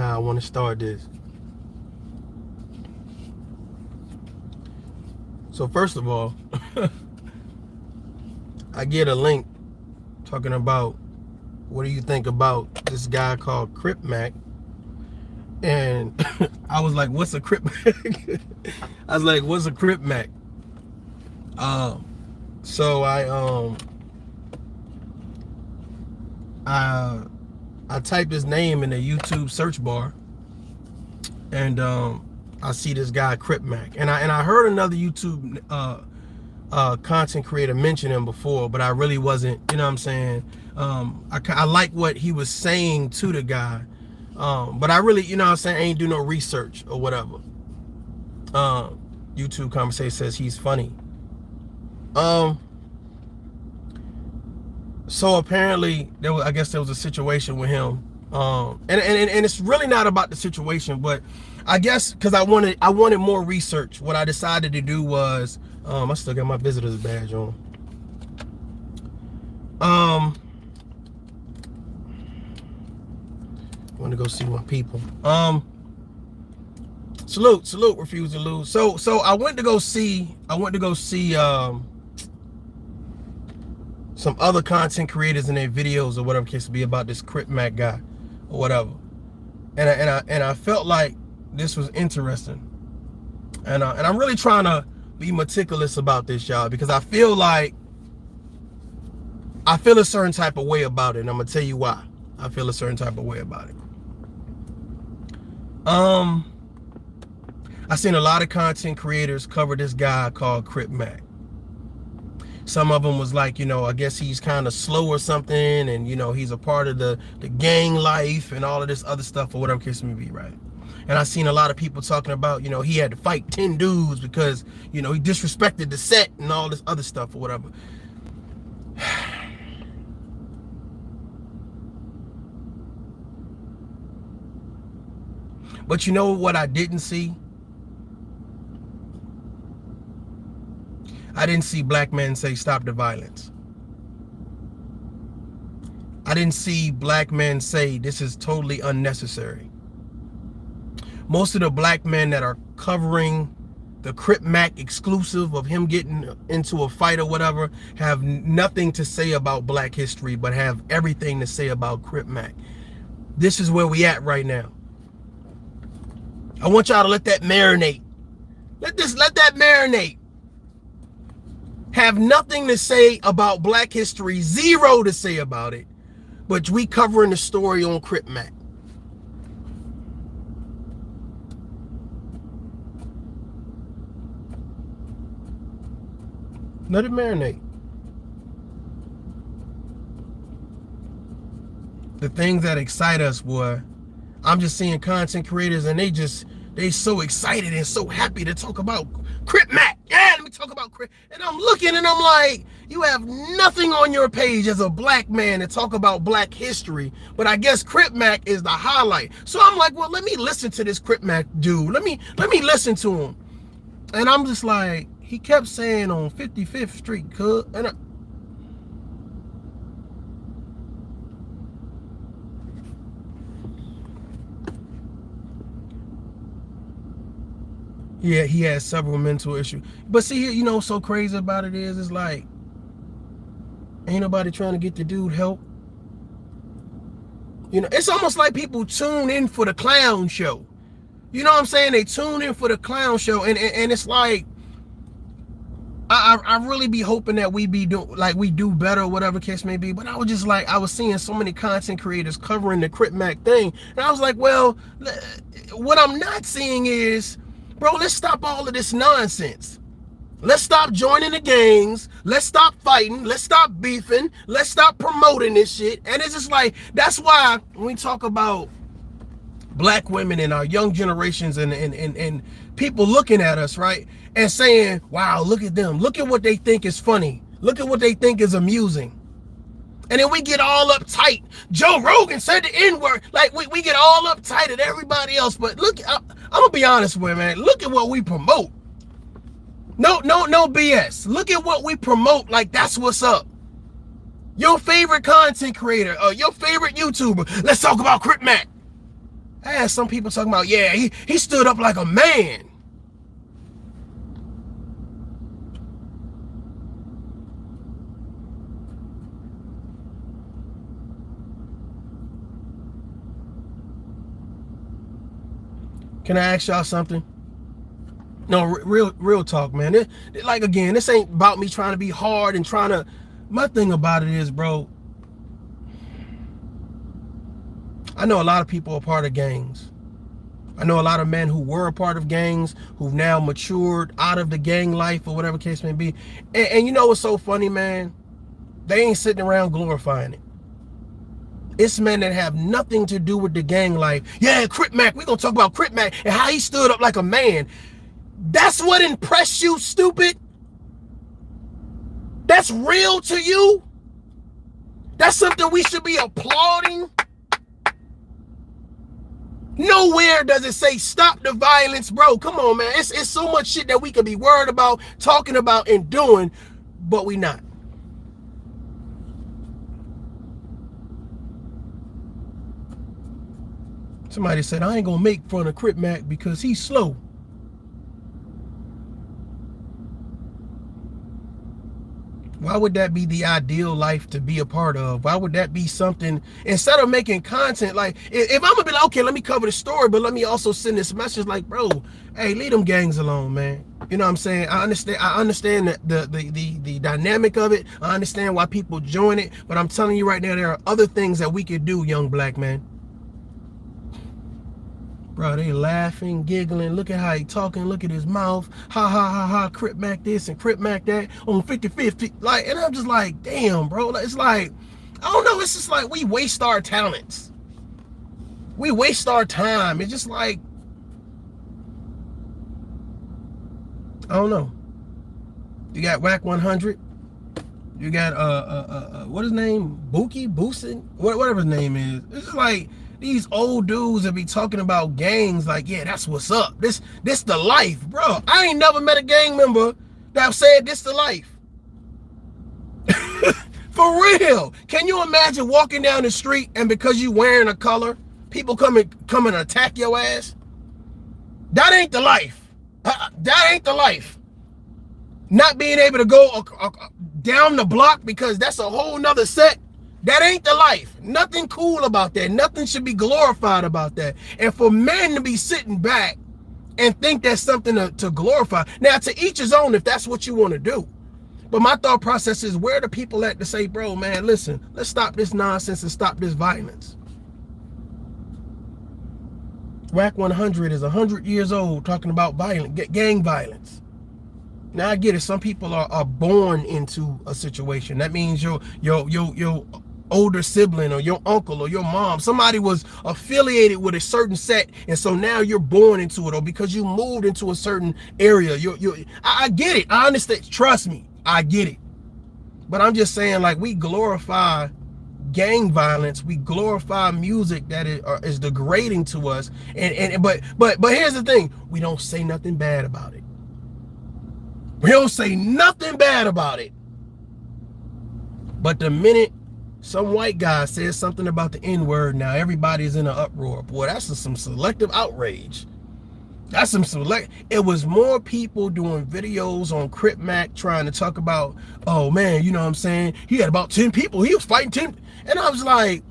how I want to start this. So first of all, I get a link talking about what do you think about this guy called Crip Mac, and I was like, what's a Crip Mac? I was like, what's a Crip Mac? So I typed his name in the YouTube search bar, and I see this guy Crip Mac, and I heard another YouTube content creator mention him before, but I really wasn't, you know what I'm saying? I like what he was saying to the guy, but I really, you know what I'm saying, ain't do no research or whatever. YouTube conversation says he's funny. So apparently I guess there was a situation with him, and it's really not about the situation, but I guess because I wanted more research, what I decided to do was, I still got my visitor's badge on. I want to go see my people. Salute, refuse to lose. So I went to go see some other content creators in their videos or whatever case to be about this Crip Mac guy or whatever, and I felt like this was interesting, and I'm really trying to be meticulous about this, y'all, because I feel a certain type of way about it, and I'm gonna tell you why I feel a certain type of way about it. I seen a lot of content creators cover this guy called Crip Mac. Some of them was like, you know, I guess he's kind of slow or something, and you know, he's a part of the gang life and all of this other stuff or whatever case may be, right? And I seen a lot of people talking about, you know, he had to fight 10 dudes because, you know, he disrespected the set and all this other stuff or whatever. But you know what I didn't see? I didn't see black men say stop the violence. I didn't see black men say this is totally unnecessary. Most of the black men that are covering the Crip Mac exclusive of him getting into a fight or whatever have nothing to say about black history, but have everything to say about Crip Mac. This is where we at right now. I want y'all to let that marinate. Let that marinate. Have nothing to say about black history, zero to say about it, but we covering the story on Crip Mac. Let it marinate. The things that excite us, boy, I'm just seeing content creators and they so excited and so happy to talk about Crip Mac. Yeah, let me talk about Crip. And I'm looking and I'm like, you have nothing on your page as a black man to talk about black history, but I guess Crip Mac is the highlight. So I'm like, well, let me listen to this Crip Mac dude. Let me listen to him. And I'm just like, he kept saying on 55th Street, and yeah, he has several mental issues. But see, you know, what's so crazy about it is, it's like, ain't nobody trying to get the dude help. You know, it's almost like people tune in for the clown show. You know what I'm saying? They tune in for the clown show, and it's like, I really be hoping that we do better or whatever case may be. But I was just like, I was seeing so many content creators covering the Crip Mac thing, and I was like, well, what I'm not seeing is, bro, let's stop all of this nonsense. Let's stop joining the gangs. Let's stop fighting. Let's stop beefing. Let's stop promoting this shit. And it's just like, that's why when we talk about black women and our young generations and people looking at us, right, and saying, wow, look at them. Look at what they think is funny. Look at what they think is amusing. And then we get all uptight. Joe Rogan said the N-word. Like, we get all uptight at everybody else. But look, I'm going to be honest with you, man. Look at what we promote. No BS. Look at what we promote like that's what's up. Your favorite content creator, your favorite YouTuber. Let's talk about Crip Mac. I had some people talking about, yeah, he stood up like a man. Can I ask y'all something? No, real talk, man. Like, again, this ain't about me trying to be hard and trying to. My thing about it is, bro, I know a lot of people are part of gangs. I know a lot of men who were a part of gangs, who've now matured out of the gang life or whatever case may be. And you know what's so funny, man? They ain't sitting around glorifying it. It's men that have nothing to do with the gang life. Yeah, Crip Mac, we gonna talk about Crip Mac and how he stood up like a man. That's what impressed you, stupid? That's real to you? That's something we should be applauding? Nowhere does it say stop the violence, bro. Come on, man. It's so much shit that we could be worried about, talking about, and doing, but we not. Somebody said, I ain't gonna make fun of Crip Mac because he's slow. Why would that be the ideal life to be a part of? Why would that be something, instead of making content, like, if I'm gonna be like, okay, let me cover the story, but let me also send this message like, bro, hey, leave them gangs alone, man. You know what I'm saying? I understand the dynamic of it. I understand why people join it, but I'm telling you right now, there are other things that we could do, young black man. Bro, they laughing, giggling. Look at how he talking. Look at his mouth. Ha, ha, ha, ha. Crip Mac this and Crip Mac that on 50-50. Like, and I'm just like, damn, bro. It's like, I don't know. It's just like we waste our talents. We waste our time. It's just like, I don't know. You got Whack 100. You got, what his name? Boosin? Whatever his name is. It's just like, these old dudes that be talking about gangs like, yeah, that's what's up. This the life, bro. I ain't never met a gang member that said this the life. For real. Can you imagine walking down the street and because you wearing a color, people come and attack your ass? That ain't the life. That ain't the life. Not being able to go down the block because that's a whole nother set. That ain't the life. Nothing cool about that. Nothing should be glorified about that. And for men to be sitting back and think that's something to glorify. Now, to each his own if that's what you want to do. But my thought process is, where are the people at to say, bro, man, listen, let's stop this nonsense and stop this violence. Whack 100 is 100 years old talking about gang violence. Now, I get it. Some people are born into a situation. That means your older sibling or your uncle or your mom, somebody was affiliated with a certain set, and so now you're born into it, or because you moved into a certain area. I get it. I understand. Trust me, I get it. But I'm just saying, like, we glorify gang violence, we glorify music that is degrading to us, but here's the thing: we don't say nothing bad about it. We don't say nothing bad about it. But the minute some white guy says something about the N-word, now everybody's in an uproar. Boy, that's some selective outrage. That's some it was more people doing videos on Crip Mac trying to talk about, oh man, you know what I'm saying? He had about 10 people. He was fighting 10. And I was like,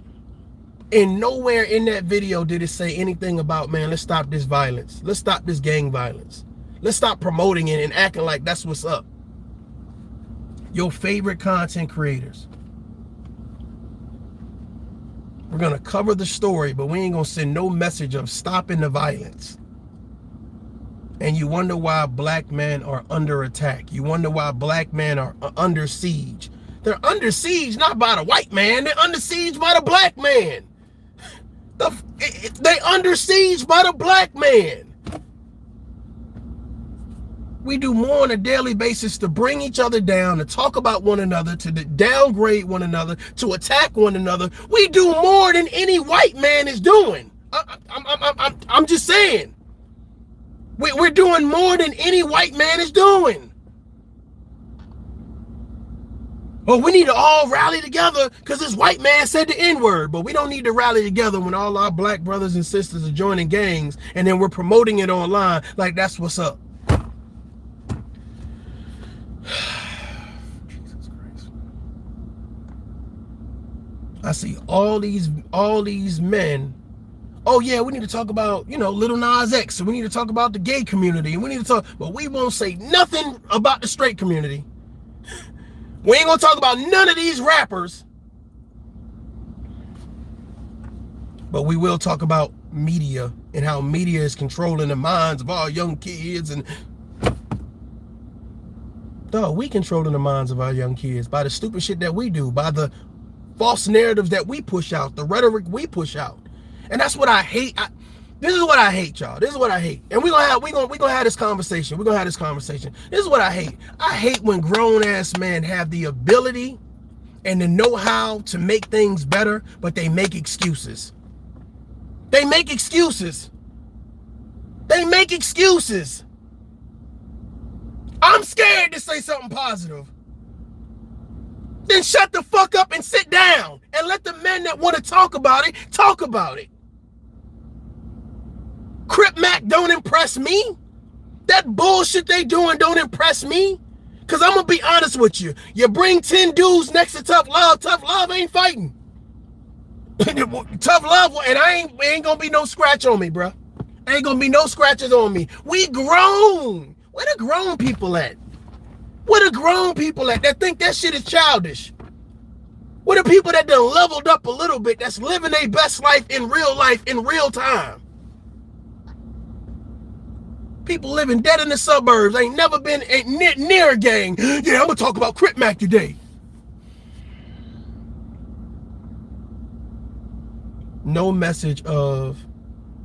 and nowhere in that video did it say anything about, man, let's stop this violence. Let's stop this gang violence. Let's stop promoting it and acting like that's what's up. Your favorite content creators. We're going to cover the story, but we ain't going to send no message of stopping the violence. And you wonder why black men are under attack. You wonder why black men are under siege. They're under siege not by the white man. They're under siege by the black man. They under siege by the black man. We do more on a daily basis to bring each other down, to talk about one another, to downgrade one another, to attack one another. We do more than any white man is doing. I'm just saying. We're doing more than any white man is doing. Oh, we need to all rally together because this white man said the N-word. But we don't need to rally together when all our black brothers and sisters are joining gangs and then we're promoting it online like that's what's up. Jesus Christ. I see all these men. Oh yeah, we need to talk about, Lil Nas X, and we need to talk about the gay community, and we need to talk, but we won't say nothing about the straight community. We ain't gonna talk about none of these rappers, but we will talk about media and how media is controlling the minds of our young kids. And we controlling the minds of our young kids by the stupid shit that we do, by the false narratives that we push out, the rhetoric we push out. And that's what I hate. This is what I hate, y'all. This is what I hate. And we're gonna have this conversation. We're gonna have this conversation. This is what I hate. I hate when grown-ass men have the ability and the know-how to make things better, but they make excuses. They make excuses. They make excuses. I'm scared to say something positive. Then shut the fuck up and sit down and let the men that want to talk about it, talk about it. Crip Mac don't impress me. That bullshit they doing don't impress me. Cause I'm gonna be honest with you. You bring 10 dudes next to ToughLove, ToughLove ain't fighting. ToughLove, and ain't gonna be no scratch on me, bro. Ain't gonna be no scratches on me. We grown. Where the grown people at? Where the grown people at that think that shit is childish? Where the people that done leveled up a little bit, that's living their best life in real time? People living dead in the suburbs, ain't never been near a gang. Yeah, I'm gonna talk about Crip Mac today. No message of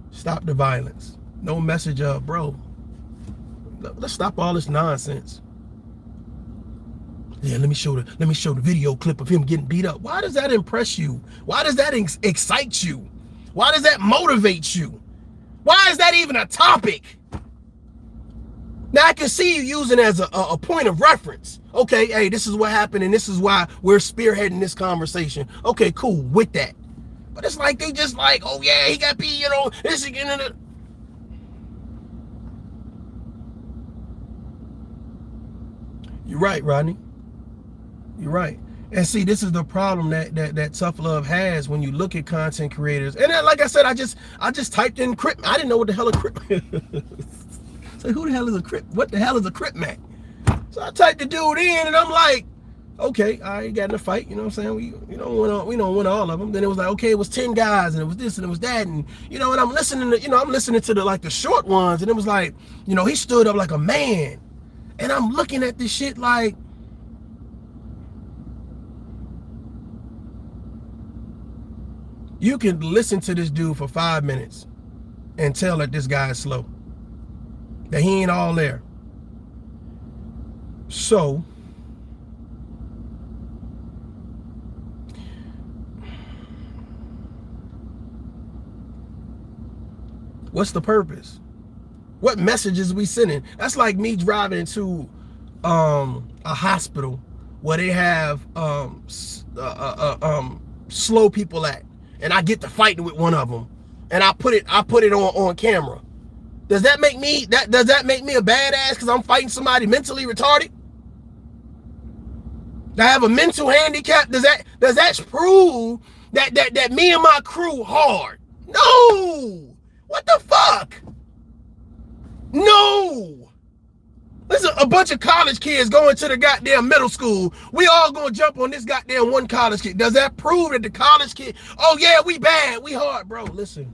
stop the violence. No message of, bro, let's stop all this nonsense. Yeah, let me show the video clip of him getting beat up. Why does that impress you? Why does that excite you? Why does that motivate you? Why is that even a topic? Now I can see you using it as a point of reference. Okay, hey, this is what happened and this is why we're spearheading this conversation. Okay, cool, with that. But it's like they just like, oh yeah, he got beat, this again. You're right, Rodney. You're right. And see, this is the problem that ToughLove has when you look at content creators. And then, like I said, I just typed in Crip. I didn't know what the hell a Crip. So who the hell is a Crip? What the hell is a Crip Mac? So I typed the dude in, and I'm like, okay, I got in a fight. You know what I'm saying? We don't win all of them. Then it was like, okay, it was 10 guys, and it was this, and it was that, and and I'm listening to the short ones, and it was like, he stood up like a man, and I'm looking at this shit like. You can listen to this dude for 5 minutes and tell that this guy is slow. That he ain't all there. So, what's the purpose? What messages we sending? That's like me driving to a hospital where they have slow people at. And I get to fighting with one of them, and I put it on camera. Does that make me a badass because I'm fighting somebody mentally retarded? Do I have a mental handicap? Does that prove that me and my crew hard? No. What the fuck? No. Listen, a bunch of college kids going to the goddamn middle school. We all gonna jump on this goddamn one college kid. Does that prove that the college kid, oh yeah, we bad, we hard, bro? Listen.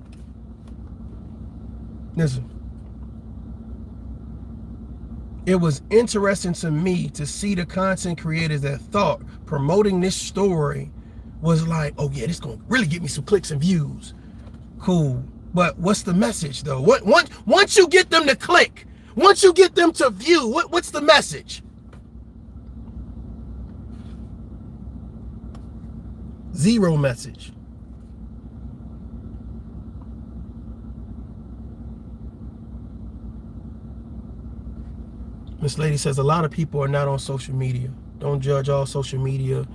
It was interesting to me to see the content creators that thought promoting this story was like, oh yeah, this gonna really get me some clicks and views. Cool. But what's the message though? Once you get them to click, once you get them to view, what's the message? Zero message. Miss Lady says a lot of people are not on social media. Don't judge all social media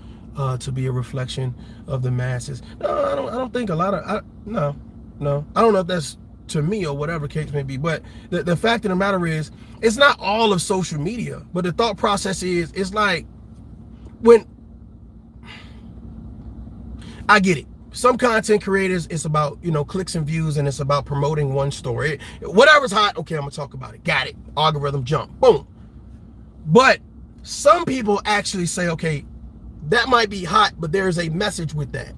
to be a reflection of the masses. No, I don't think a lot of no. I don't know if that's to me or whatever case may be, but the fact of the matter is, it's not all of social media, but the thought process is, it's like, when I get it, some content creators, it's about, you know, clicks and views, and it's about promoting one story. Whatever's hot, okay, I'm gonna talk about it. Got it. Algorithm jump, boom. But some people actually say, okay, that might be hot, but there's a message with that.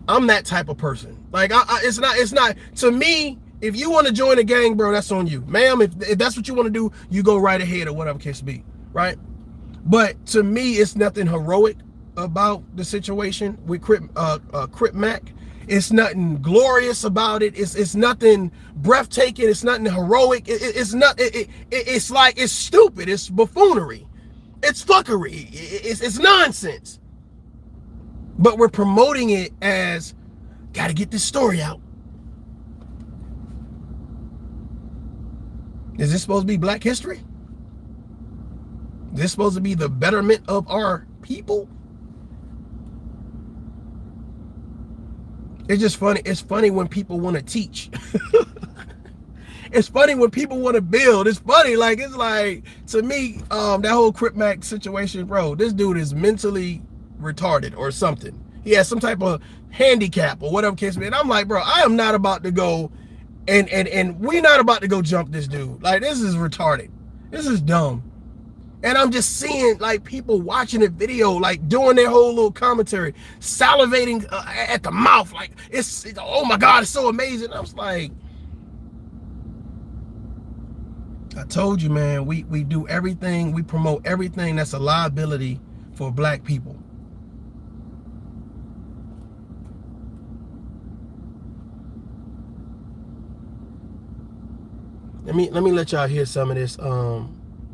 I'm that type of person. Like, it's not to me. If you want to join a gang, bro, that's on you, ma'am. If that's what you want to do, you go right ahead, or whatever case be, right? But to me, it's nothing heroic about the situation with Crip Mac. It's nothing glorious about it. It's nothing breathtaking. It's nothing heroic. It's like, it's stupid. It's buffoonery. It's fuckery. It's nonsense. But we're promoting it as, gotta get this story out. Is this supposed to be Black history? Is this supposed to be the betterment of our people? It's just funny. It's funny when people want to teach. It's funny when people want to build. It's funny. Like, it's like, to me, that whole Crip Mac situation, bro, this dude is mentally retarded or something. He has some type of handicap or whatever case may be. And I'm like, bro, I am not about to go and we're not about to go jump this dude. Like, this is retarded. This is dumb. And I'm just seeing, like, people watching the video, like, doing their whole little commentary, salivating at the mouth, like, it's oh my God, it's so amazing. I was like, I told you, man, we do everything, we promote everything that's a liability for Black people. Let me let y'all hear some of this.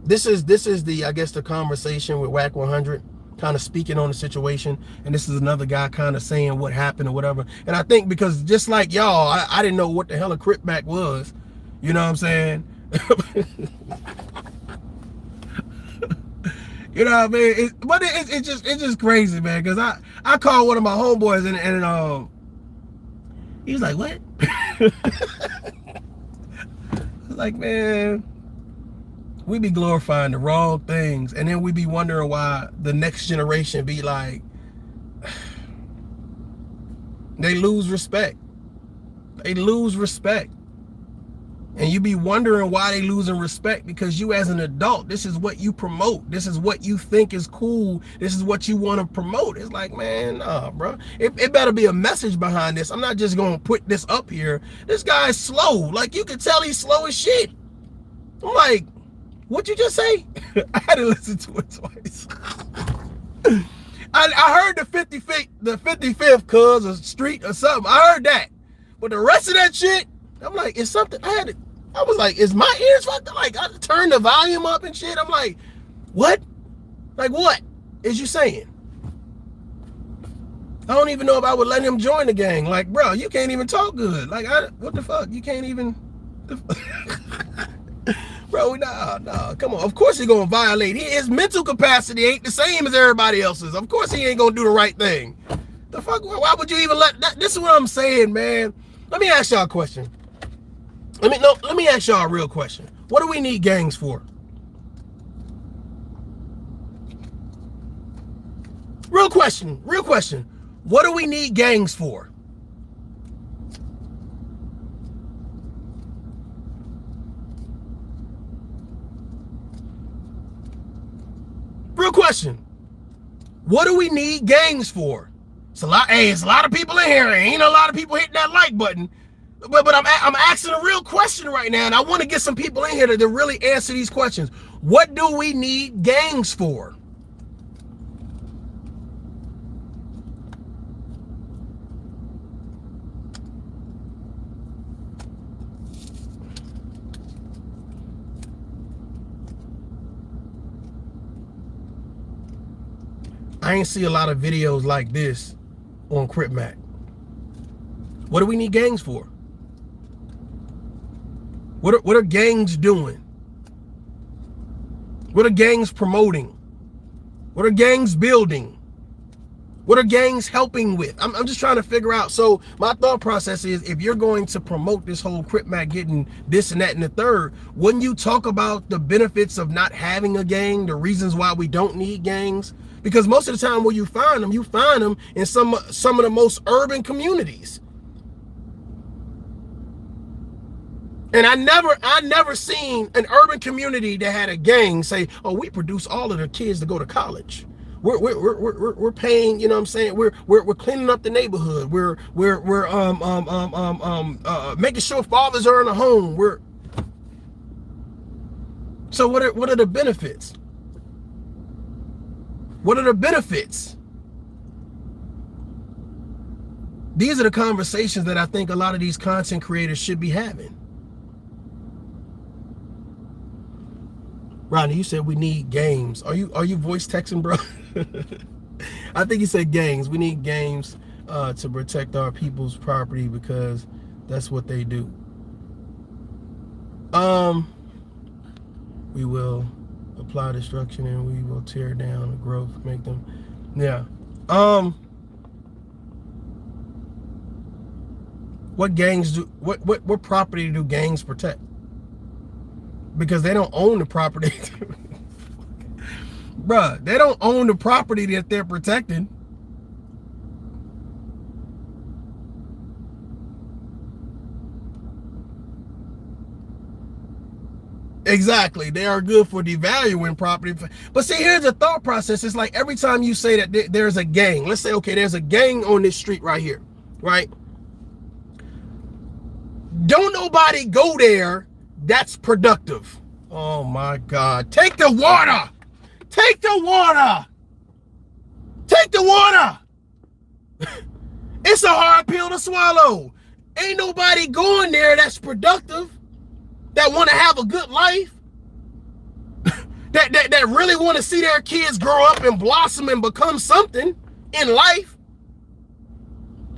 This is the, I guess, the conversation with Whack 100, kind of speaking on the situation, and this is another guy kind of saying what happened or whatever. And I think because just like y'all, I didn't know what the hell a Crip Mac was. You know what I'm saying? You know what I mean? It's just crazy, man. Because I called one of my homeboys and he was like, "What?" I was like, man, we be glorifying the wrong things, and then we be wondering why the next generation be like, they lose respect. They lose respect. And you be wondering why they losing respect, because you as an adult, this is what you promote. This is what you think is cool. This is what you want to promote. It's like, man, nah, bro. It better be a message behind this. I'm not just going to put this up here. This guy's slow. Like, you can tell he's slow as shit. I'm like, what'd you just say? I had to listen to it twice. I heard the 55th cuz or street or something. I heard that. But the rest of that shit, I'm like, it's something. I was like, is my ears fucked up? Like, I turned the volume up and shit. I'm like, what? Like, what is you saying? I don't even know if I would let him join the gang. Like, bro, you can't even talk good. Like, what the fuck? You can't even. Bro, nah, come on. Of course he's gonna violate. His mental capacity ain't the same as everybody else's. Of course he ain't gonna do the right thing. The fuck? Why would you even let that? This is what I'm saying, man. Let me ask y'all a question. Let me ask y'all a real question. What do we need gangs for? Real question. What do we need gangs for? Real question. What do we need gangs for? It's a lot of people in here. Ain't a lot of people hitting that like button. But I'm asking a real question right now, and I want to get some people in here to really answer these questions. What do we need gangs for? I ain't see a lot of videos like this on Crip Mac. What do we need gangs for? What are gangs doing? What are gangs promoting? What are gangs building? What are gangs helping with? I'm just trying to figure out. So my thought process is, if you're going to promote this whole Crip Mac getting this and that and the third, wouldn't you talk about the benefits of not having a gang, the reasons why we don't need gangs? Because most of the time where you find them in some of the most urban communities. And I never seen an urban community that had a gang say, oh, we produce all of the kids to go to college. We're paying, you know what I'm saying? We're cleaning up the neighborhood. We're making sure fathers are in a home. So what are the benefits? What are the benefits? These are the conversations that I think a lot of these content creators should be having. Rodney, you said we need games. Are you voice texting, bro? I think you said gangs. We need gangs to protect our people's property because that's what they do. We will apply destruction and we will tear down the growth, make them, yeah. What gangs do? What property do gangs protect? Because they don't own the property. Bruh, they don't own the property that they're protecting. Exactly. They are good for devaluing property. But see, here's the thought process. It's like every time you say that there's a gang, let's say, okay, there's a gang on this street right here, right? Don't nobody go there that's productive. Oh my God. Take the water. Take the water. Take the water. It's a hard pill to swallow. Ain't nobody going there that's productive, that want to have a good life, that really want to see their kids grow up and blossom and become something in life.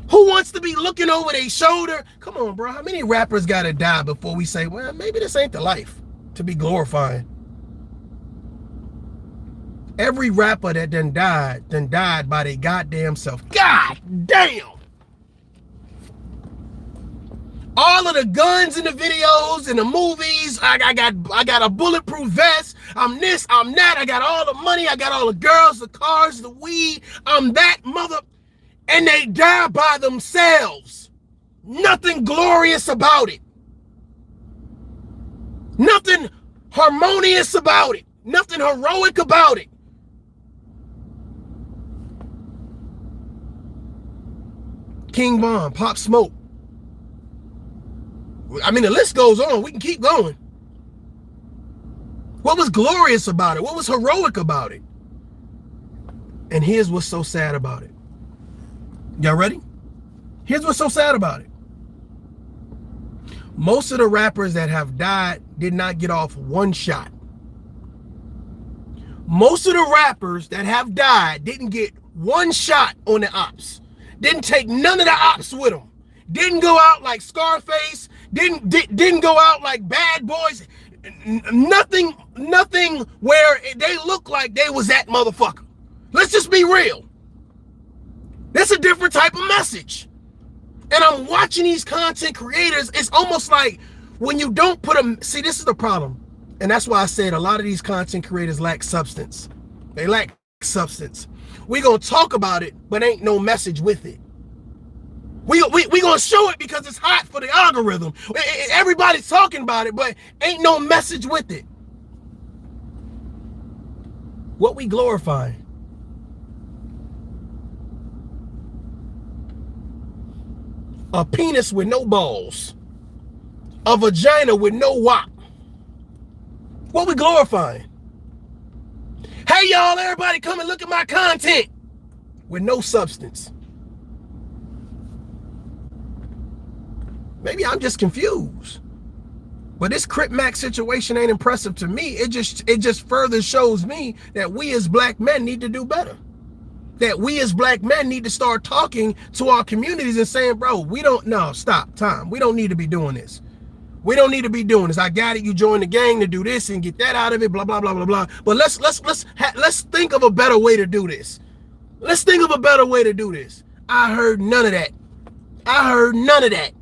Who wants to be looking over their shoulder? Come on, bro. How many rappers got to die before we say, well, maybe this ain't the life to be glorifying? Every rapper that done died by their goddamn self. God damn. All of the guns in the videos and the movies, I got a bulletproof vest. I'm this, I'm that. I got all the money. I got all the girls, the cars, the weed. I'm that mother. And they die by themselves. Nothing glorious about it. Nothing harmonious about it. Nothing heroic about it. King Von, Pop Smoke. I mean, the list goes on. We can keep going. What was glorious about it? What was heroic about it? And here's what's so sad about it. Y'all ready? Here's what's so sad about it. Most of the rappers that have died did not get off one shot. Most of the rappers that have died didn't get one shot on the ops. Didn't take none of the ops with them. Didn't go out like Scarface. Didn't go out like Bad Boys. Nothing where they look like they was that motherfucker. Let's just be real. That's a different type of message. And I'm watching these content creators. It's almost like when you don't put them. See, this is the problem. And that's why I said a lot of these content creators lack substance. They lack substance. We gonna talk about it, but ain't no message with it. We gonna show it because it's hot for the algorithm. Everybody's talking about it, but ain't no message with it. What we glorifying? A penis with no balls. A vagina with no wop. What we glorifying? Hey y'all, everybody come and look at my content with no substance. Maybe I'm just confused. But this Crip Mac situation ain't impressive to me. It just further shows me that we as black men need to do better. That we as black men need to start talking to our communities and saying, bro, we don't, no, stop, time. We don't need to be doing this. We don't need to be doing this. I got it. You join the gang to do this and get that out of it, blah, blah, blah, blah, blah. But let's think of a better way to do this. Let's think of a better way to do this. I heard none of that. I heard none of that.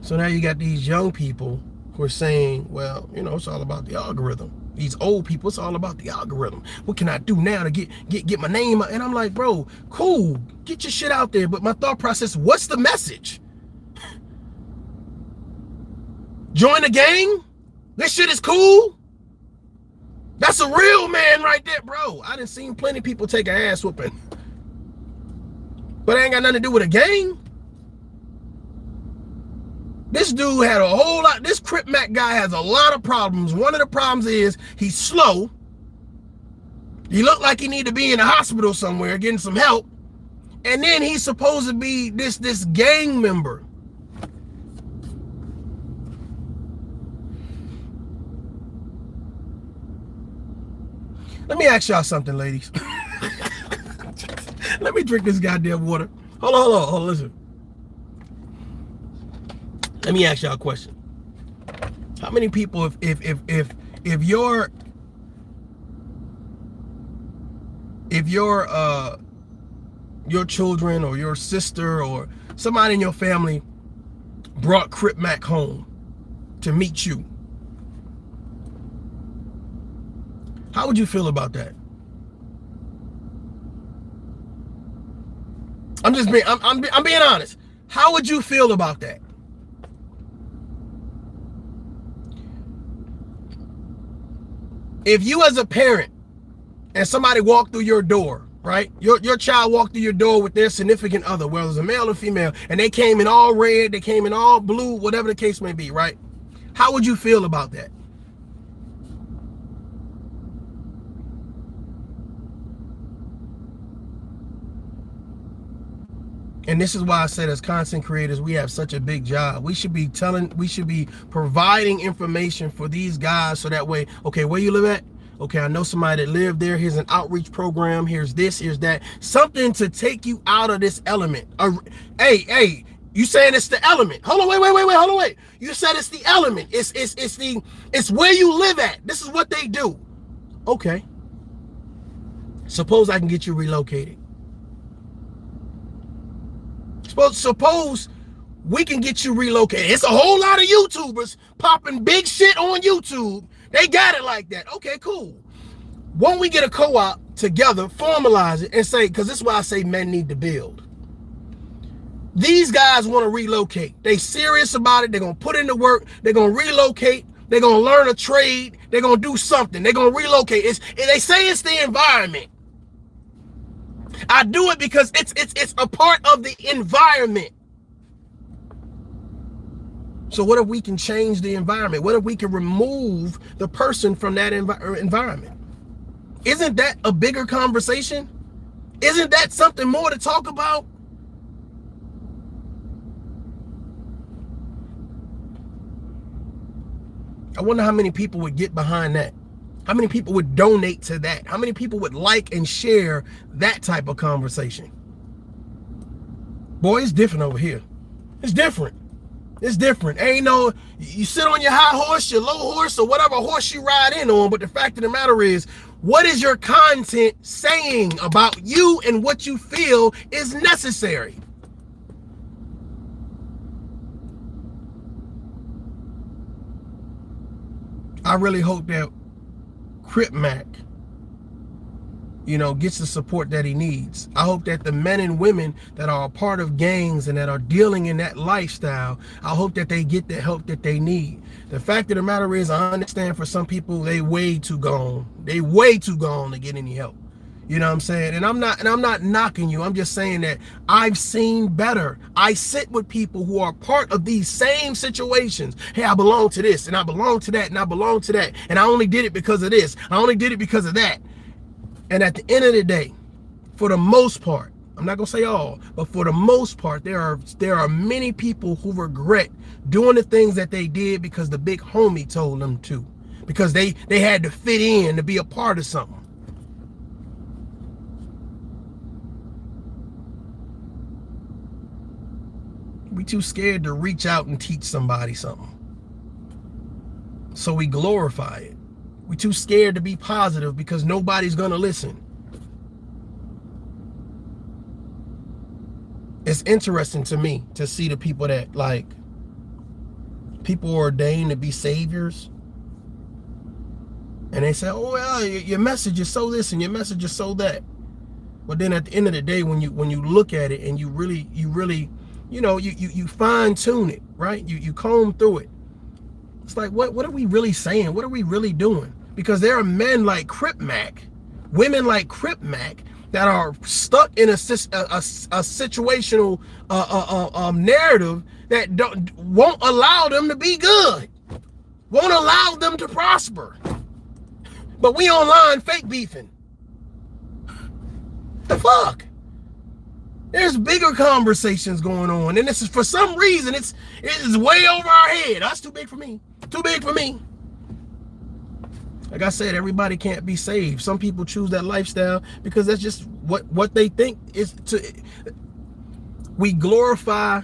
So now you got these young people who are saying, well, you know, it's all about the algorithm. These old people, it's all about the algorithm. What can I do now to get my name out? And I'm like, bro, cool, get your shit out there. But my thought process, what's the message? Join the gang? This shit is cool? That's a real man right there, bro. I done seen plenty of people take an ass whooping. But it ain't got nothing to do with a gang. This dude had a whole lot, this Crip Mac guy has a lot of problems. One of the problems is he's slow. He looked like he need to be in a hospital somewhere getting some help. And then he's supposed to be this gang member. Let me ask y'all something, ladies. Let me drink this goddamn water. Hold on, listen. Let me ask y'all a question. How many people, if your children or your sister or somebody in your family brought Crip Mac home to meet you, how would you feel about that? I'm being honest. How would you feel about that? If you as a parent and somebody walked through your door, right? Your child walked through your door with their significant other, whether it's a male or female, and they came in all red, they came in all blue, whatever the case may be, right? How would you feel about that? And this is why I said as content creators, we have such a big job. We should be providing information for these guys so that way, okay, where you live at? Okay, I know somebody that lived there. Here's an outreach program. Here's this, here's that. Something to take you out of this element. Hey, you saying it's the element. Hold on, wait, hold on, wait. You said it's the element. It's where you live at. This is what they do. Okay. Suppose I can get you relocated. Suppose we can get you relocated. It's a whole lot of YouTubers popping big shit on YouTube. They got it like that. Okay, cool. Won't we get a co-op together, formalize it, and say, because this is why I say men need to build. These guys want to relocate. They serious about it. They're going to put in the work. They're going to relocate. They're going to learn a trade. They're going to do something. They're going to relocate. They say it's the environment. I do it because it's a part of the environment. So what if we can change the environment? What if we can remove the person from that environment? Isn't that a bigger conversation? Isn't that something more to talk about? I wonder how many people would get behind that. How many people would donate to that? How many people would like and share that type of conversation? Boy, it's different over here. It's different. It's different. Ain't no, you sit on your high horse, your low horse, or whatever horse you ride in on, but the fact of the matter is, what is your content saying about you and what you feel is necessary? I really hope that Crip Mac, gets the support that he needs. I hope that the men and women that are a part of gangs and that are dealing in that lifestyle, I hope that they get the help that they need. The fact of the matter is, I understand for some people, they way too gone. They way too gone to get any help. You know what I'm saying? And I'm not knocking you. I'm just saying that I've seen better. I sit with people who are part of these same situations. Hey, I belong to this, and I belong to that, and I belong to that, and I only did it because of this. I only did it because of that. And at the end of the day, for the most part, I'm not gonna say all, but for the most part, there are many people who regret doing the things that they did because the big homie told them to, because they had to fit in to be a part of something. We too scared to reach out and teach somebody something. So we glorify it. We too scared to be positive because nobody's gonna listen. It's interesting to me to see the people that, like, people ordained to be saviors, and they say, oh well, your message is so this and your message is so that. But then at the end of the day, when you look at it and you really you fine tune it, right? You comb through it. It's like, what are we really saying? What are we really doing? Because there are men like Crip Mac, women like Crip Mac that are stuck in a situational narrative that won't allow them to be good, won't allow them to prosper. But we online fake beefing. The fuck? There's bigger conversations going on, and this is, for some reason, it is way over our head. That's too big for me. Too big for me. Like I said, everybody can't be saved. Some people choose that lifestyle because that's just what they think is to. We glorify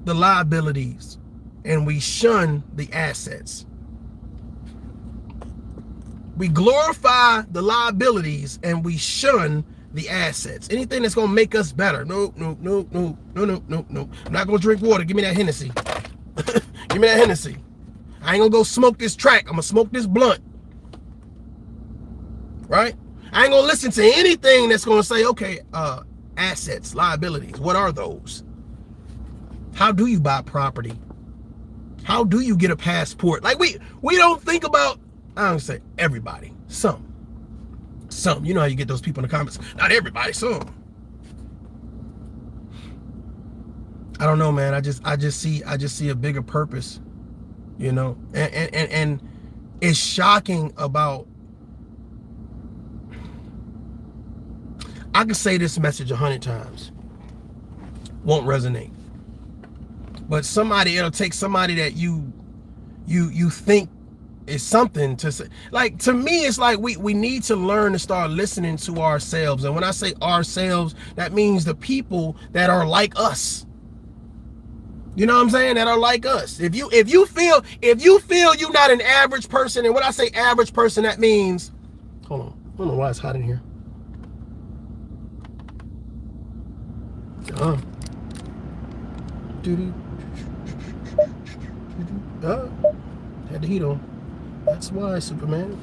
the liabilities and we shun the assets. We glorify the liabilities and we shun the assets. Anything that's gonna make us better. No. I'm not gonna drink water. Give me that Hennessy. Give me that Hennessy. I ain't gonna go smoke this track. I'm gonna smoke this blunt. Right? I ain't gonna listen to anything that's gonna say, okay, assets, liabilities. What are those? How do you buy property? How do you get a passport? Like we don't think about, I don't say everybody, some. You know how you get those people in the comments. Not everybody, some. I don't know, man. I just see a bigger purpose, you know, and it's shocking about. I could say this message 100 times, won't resonate. But it'll take somebody that you think is something to say. Like, to me, it's like we need to learn to start listening to ourselves. And when I say ourselves, that means the people that are like us. You know what I'm saying? That are like us. If you feel you're not an average person, and when I say average person, that means, hold on, I don't know why it's hot in here. Had the heat on. That's why, Superman.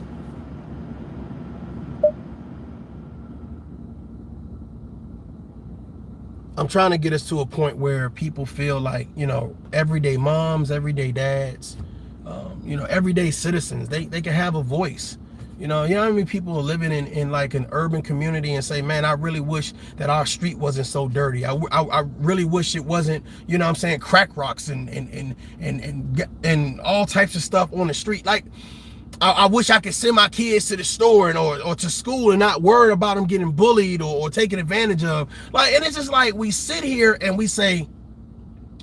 I'm trying to get us to a point where people feel like, you know, everyday moms, everyday dads, you know, everyday citizens, they can have a voice. You know how many people are living in like an urban community and say, man, I really wish that our street wasn't so dirty. I really wish it wasn't, you know what I'm saying, crack rocks and all types of stuff on the street. Like, I wish I could send my kids to the store or to school and not worry about them getting bullied or taken advantage of. Like, and it's just like, we sit here and we say,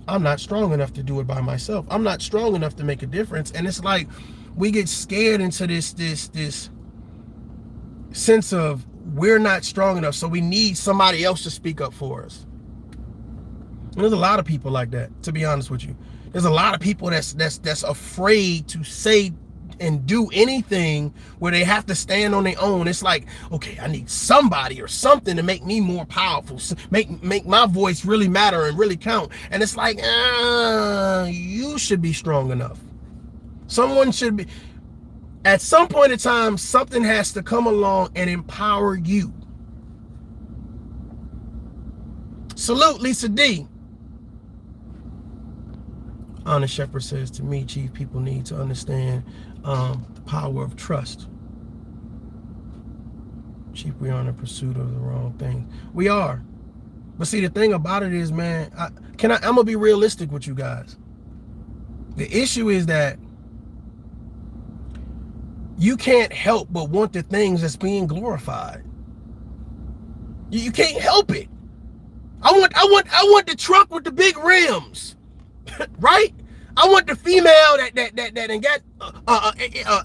I'm not strong enough to do it by myself. I'm not strong enough to make a difference. And it's like, we get scared into this sense of we're not strong enough, so we need somebody else to speak up for us. And there's a lot of people like that, to be honest with you. There's a lot of people that's afraid to say and do anything where they have to stand on their own. It's like, okay, I need somebody or something to make me more powerful, make my voice really matter and really count. And it's like, you should be strong enough. Someone should be, at some point in time, something has to come along and empower you. Salute, Lisa D. Honest Shepherd says, to me, Chief, people need to understand the power of trust. Chief, we are in the pursuit of the wrong thing. We are. But see, the thing about it is, man, I'm going to be realistic with you guys. The issue is that you can't help but want the things that's being glorified. You can't help it. I want the truck with the big rims, right? I want the female that got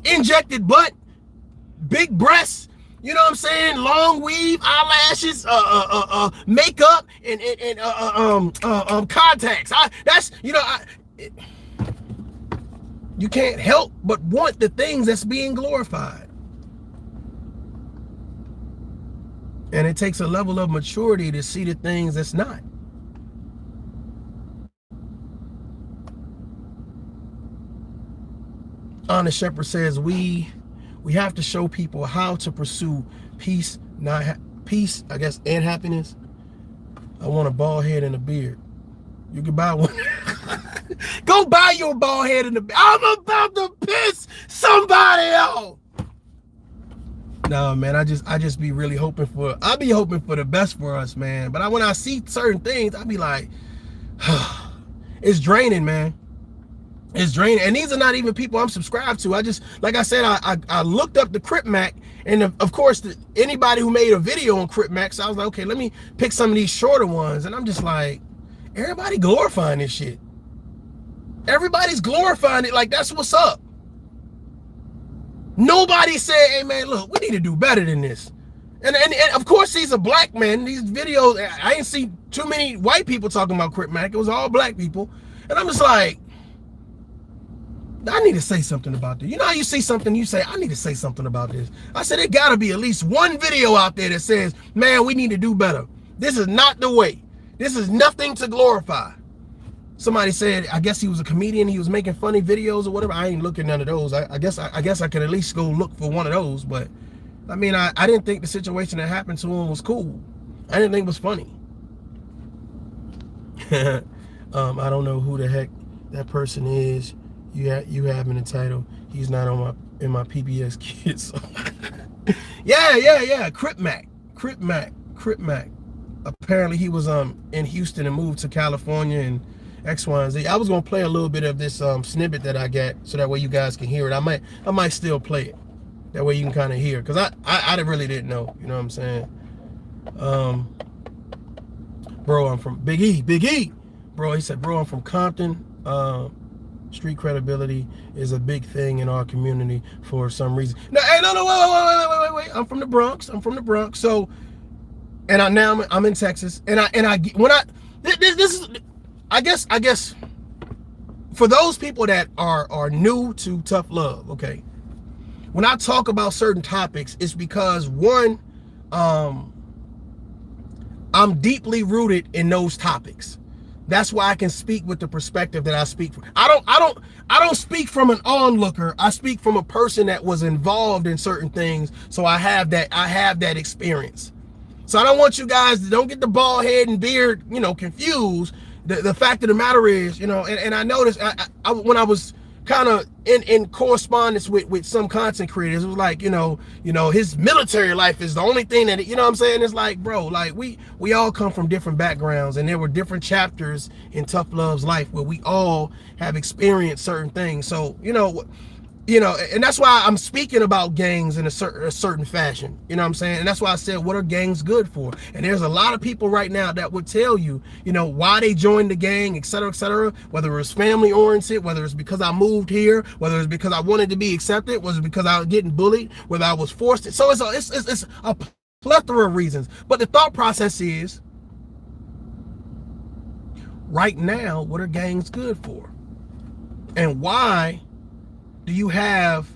injected butt, big breasts, You know what I'm saying? Long weave, eyelashes, makeup, and contacts. You can't help but want the things that's being glorified. And it takes a level of maturity to see the things that's not. Honest Shepherd says we have to show people how to pursue peace, peace, I guess, and happiness. I want a bald head and a beard. You can buy one. Go buy your bald head and a beard. I'm about to piss somebody off. No, man, I just be really hoping for the best for us, man. But when I see certain things, I be like, it's draining, man. It's draining. And these are not even people I'm subscribed to. I just, like I said, I looked up the Crip Mac, and of course, anybody who made a video on Crip Mac, so I was like, okay, let me pick some of these shorter ones. And I'm just like, everybody glorifying this shit. Everybody's glorifying it like that's what's up. Nobody said, hey man, look, we need to do better than this. And of course he's a black man. These videos, I ain't see too many white people talking about Crip Mac. It was all black people. And I'm just like, I need to say something about this. You know how you see something, you say, I need to say something about this. I said, there gotta be at least one video out there that says, man, we need to do better. This is not the way. This is nothing to glorify. Somebody said, I guess he was a comedian, he was making funny videos or whatever. I ain't looking none of those. I guess I could at least go look for one of those. But I mean, I didn't think the situation that happened to him was cool. I didn't think it was funny. I don't know who the heck that person is. You have in the title. He's not in my PBS kids. Yeah. Crip Mac. Apparently he was in Houston and moved to California and X, Y, and Z. I was gonna play a little bit of this snippet that I got, so that way you guys can hear it. I might still play it. That way you can kind of hear, because I really didn't know. You know what I'm saying? Bro, I'm from Big E. Bro, he said, bro, I'm from Compton. Street credibility is a big thing in our community for some reason. No, hey, no, wait. I'm from the Bronx. So, and I'm in Texas. I guess for those people that are new to ToughLove, okay, when I talk about certain topics, it's because one, I'm deeply rooted in those topics. That's why I can speak with the perspective that I speak from. I don't speak from an onlooker. I speak from a person that was involved in certain things. So I have that experience. So I don't want you guys to don't get the bald head and beard, confused. The fact of the matter is, and I noticed when I was kind of in correspondence with some content creators, it was like, his military life is the only thing that, you know what I'm saying? It's like, bro, like we all come from different backgrounds, and there were different chapters in ToughLove's life where we all have experienced certain things. So, and that's why I'm speaking about gangs in a certain fashion. You know what I'm saying? And that's why I said, what are gangs good for? And there's a lot of people right now that would tell you, why they joined the gang, et cetera, whether it's family oriented, whether it's because I moved here, whether it's because I wanted to be accepted, whether it's because I was getting bullied, whether I was forced. So it's a plethora of reasons. But the thought process is, right now, what are gangs good for? And why do you have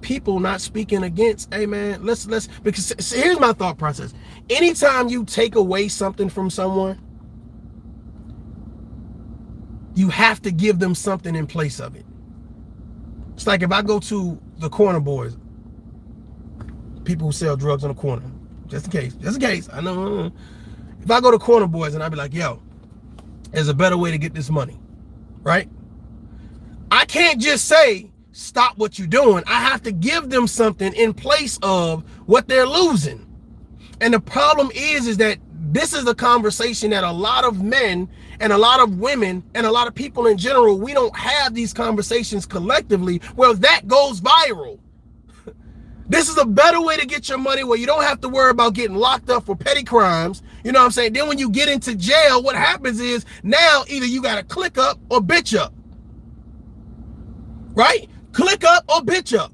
people not speaking against, hey man, let's because here's my thought process. Anytime you take away something from someone, you have to give them something in place of it. It's like if I go to the corner boys, people who sell drugs on the corner, just in case, I know. If I go to corner boys and I be like, yo, there's a better way to get this money, right? I can't just say, stop what you're doing. I have to give them something in place of what they're losing. And the problem is that this is a conversation that a lot of men and a lot of women and a lot of people in general, we don't have these conversations collectively. Well, that goes viral. This is a better way to get your money where you don't have to worry about getting locked up for petty crimes. You know what I'm saying? Then when you get into jail, what happens is now either you got to click up or bitch up. Right? Click up or bitch up.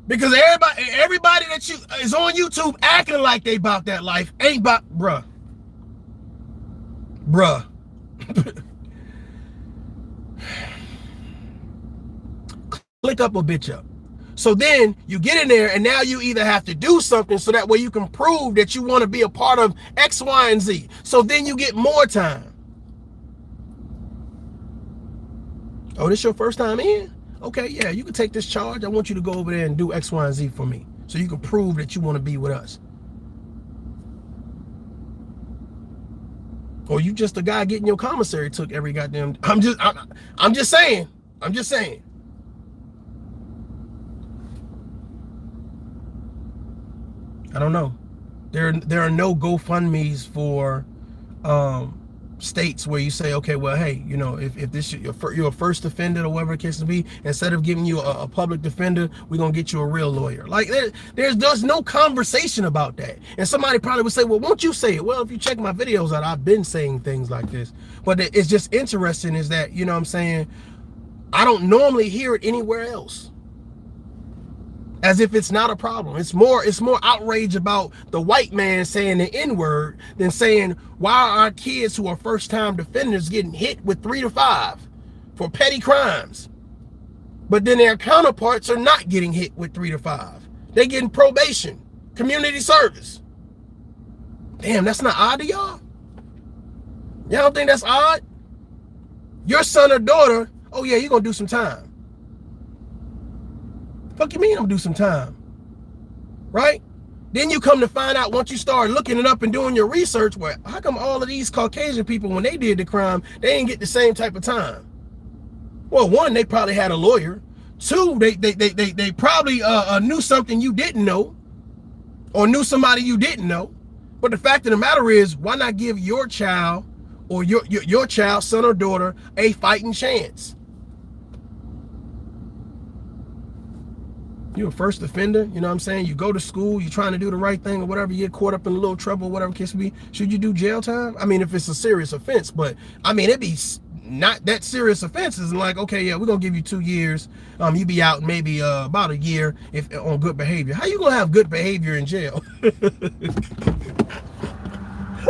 Because everybody that you is on YouTube acting like they about that life ain't about, bruh. Click up a bitch up. So then you get in there and now you either have to do something so that way you can prove that you want to be a part of X, Y, and Z. So then you get more time. Oh, this your first time in? Okay, yeah, you can take this charge. I want you to go over there and do X, Y, and Z for me. So you can prove that you want to be with us. Or you just a guy getting your commissary took every goddamn. I'm just saying. I'm just saying. I don't know. There are no GoFundMe's for states where you say, okay, well, hey, you know, if this you're a first offender or whatever the case may be, instead of giving you a public defender, we're gonna get you a real lawyer. Like there's no conversation about that. And somebody probably would say, well, won't you say it? Well, if you check my videos out, I've been saying things like this. But it's just interesting is that, you know what I'm saying, I don't normally hear it anywhere else. As if it's not a problem. It's more outrage about the white man saying the N-word than saying why are our kids who are first-time defenders getting hit with 3 to 5 for petty crimes. But then their counterparts are not getting hit with 3 to 5. They're getting probation, community service. Damn, that's not odd to y'all? Y'all don't think that's odd? Your son or daughter, oh yeah, you're gonna do some time. Fuck you mean I'm gonna do some time? Right? Then you come to find out once you start looking it up and doing your research, well, how come all of these Caucasian people, when they did the crime, they didn't get the same type of time? Well, one, they probably had a lawyer. Two, they probably knew something you didn't know, or knew somebody you didn't know. But the fact of the matter is, why not give your child or your child, son or daughter, a fighting chance? You're a first offender, you know what I'm saying? You go to school, you're trying to do the right thing or whatever, you get caught up in a little trouble, whatever the case may be. Should you do jail time? I mean, if it's a serious offense, but I mean, it'd be not that serious offenses. And like, okay, yeah, we're gonna give you 2 years. You be out maybe about a year if on good behavior. How you gonna have good behavior in jail?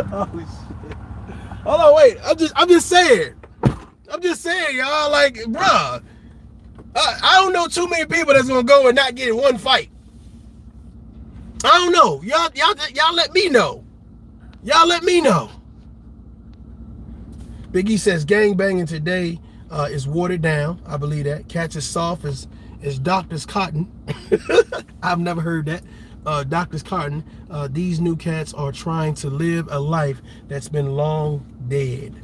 Holy shit. Hold on, wait. I'm just saying. I'm just saying, y'all, like, bruh. I don't know too many people that's gonna go and not get in one fight. I don't know. Y'all let me know. Y'all let me know. Big E says gang banging today is watered down. I believe that. Cats as soft as Doctor's Cotton. I've never heard that. Doctor's Cotton. These new cats are trying to live a life that's been long dead.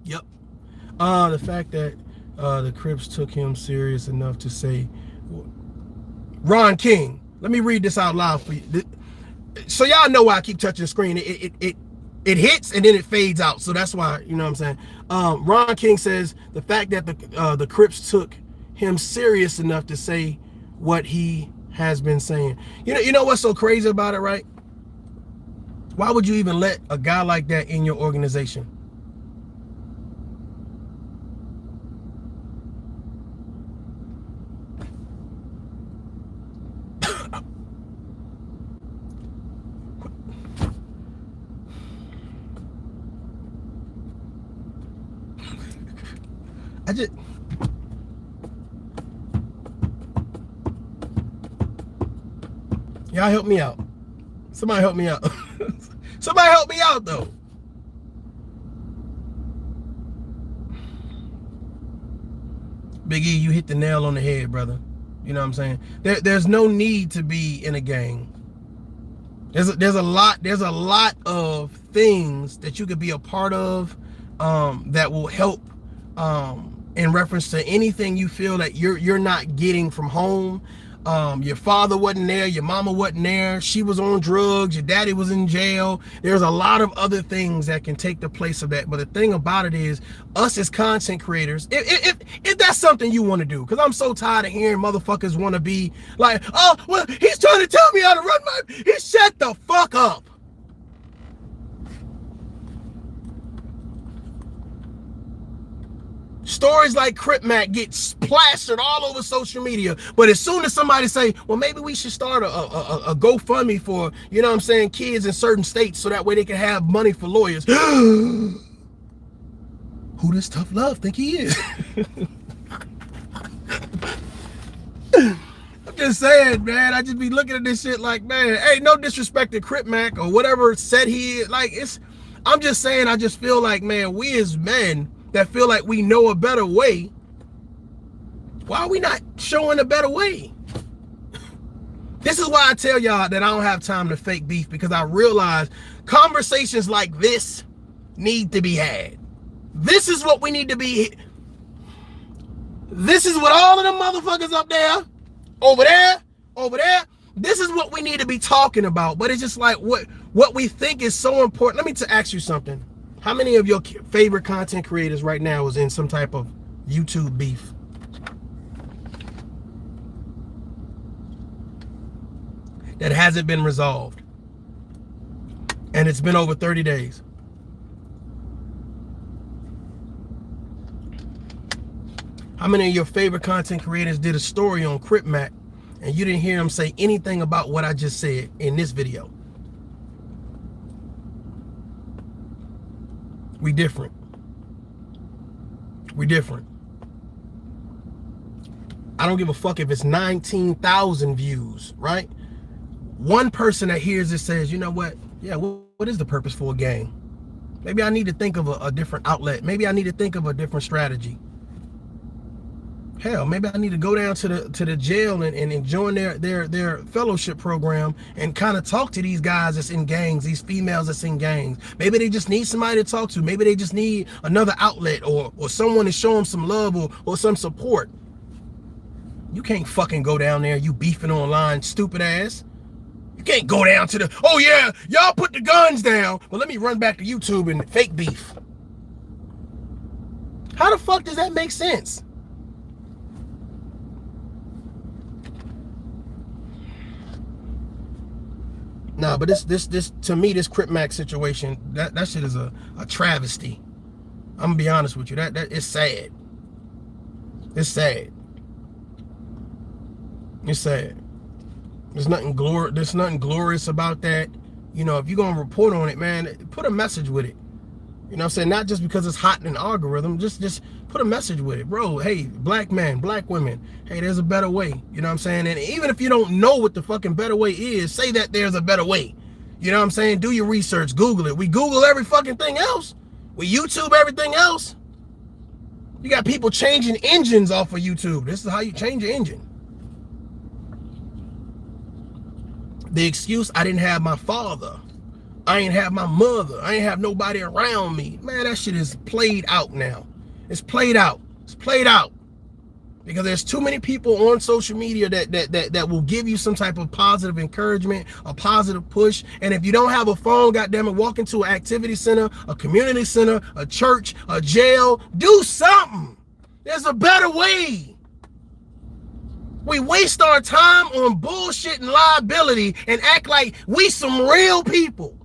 Yep. The fact that the Crips took him serious enough to say, Ron King, let me read this out loud for you. So y'all know why I keep touching the screen. It hits and then it fades out. So that's why, you know what I'm saying? Ron King says the fact that the Crips took him serious enough to say what he has been saying. You know what's so crazy about it, right? Why would you even let a guy like that in your organization? Y'all help me out. Somebody help me out. Somebody help me out though. Big E, you hit the nail on the head, brother. You know what I'm saying? There's no need to be in a gang. There's a lot of things that you could be a part of that will help in reference to anything you feel that you're not getting from home. Your father wasn't there, your mama wasn't there, she was on drugs, your daddy was in jail. There's a lot of other things that can take the place of that. But the thing about it is, us as content creators, if that's something you want to do, because I'm so tired of hearing motherfuckers want to be like, oh, well, he's trying to tell me how to run he shut the fuck up. Stories like Crip Mac get plastered all over social media. But as soon as somebody say, well, maybe we should start a GoFundMe for, you know what I'm saying, kids in certain states so that way they can have money for lawyers. Who does ToughLove think he is? I'm just saying, man. I just be looking at this shit like, man, hey, no disrespect to Crip Mac or whatever said he is. Like, I'm just saying, I just feel like, man, we as men that feel like we know a better way, why are we not showing a better way? This is why I tell y'all that I don't have time to fake beef, because I realize conversations like this need to be had. This is what we need to be. This is what all of them motherfuckers up there, over there, this is what we need to be talking about. But it's just like what we think is so important. Let me ask you something. How many of your favorite content creators right now is in some type of YouTube beef? That hasn't been resolved. And it's been over 30 days. How many of your favorite content creators did a story on Crip Mac and you didn't hear them say anything about what I just said in this video? We different. We different. I don't give a fuck if it's 19,000 views, right? One person that hears it says, you know what? Yeah, what is the purpose for a gang? Maybe I need to think of a different outlet. Maybe I need to think of a different strategy. Hell, maybe I need to go down to the jail and join their fellowship program and kind of talk to these guys that's in gangs, these females that's in gangs. Maybe they just need somebody to talk to. Maybe they just need another outlet or someone to show them some love or some support. You can't fucking go down there, you beefing online, stupid ass. You can't go down to the, oh yeah, y'all put the guns down, but let me run back to YouTube and fake beef. How the fuck does that make sense? Nah, but this to me, this Crip Mac situation, that shit is a travesty. I'm gonna be honest with you. That it's sad. It's sad. It's sad. There's nothing glorious about that. You know, if you're gonna report on it, man, put a message with it. You know what I'm saying? Not just because it's hot in an algorithm, just put a message with it. Bro, hey, black men, black women, hey, there's a better way. You know what I'm saying? And even if you don't know what the fucking better way is, say that there's a better way. You know what I'm saying? Do your research, Google it. We Google every fucking thing else. We YouTube everything else. You got people changing engines off of YouTube. This is how you change your engine. The excuse, I didn't have my father. I ain't have my mother. I ain't have nobody around me. Man, that shit is played out now. It's played out. It's played out. Because there's too many people on social media that will give you some type of positive encouragement, a positive push. And if you don't have a phone, goddamn it, walk into an activity center, a community center, a church, a jail, do something. There's a better way. We waste our time on bullshit and liability and act like we some real people.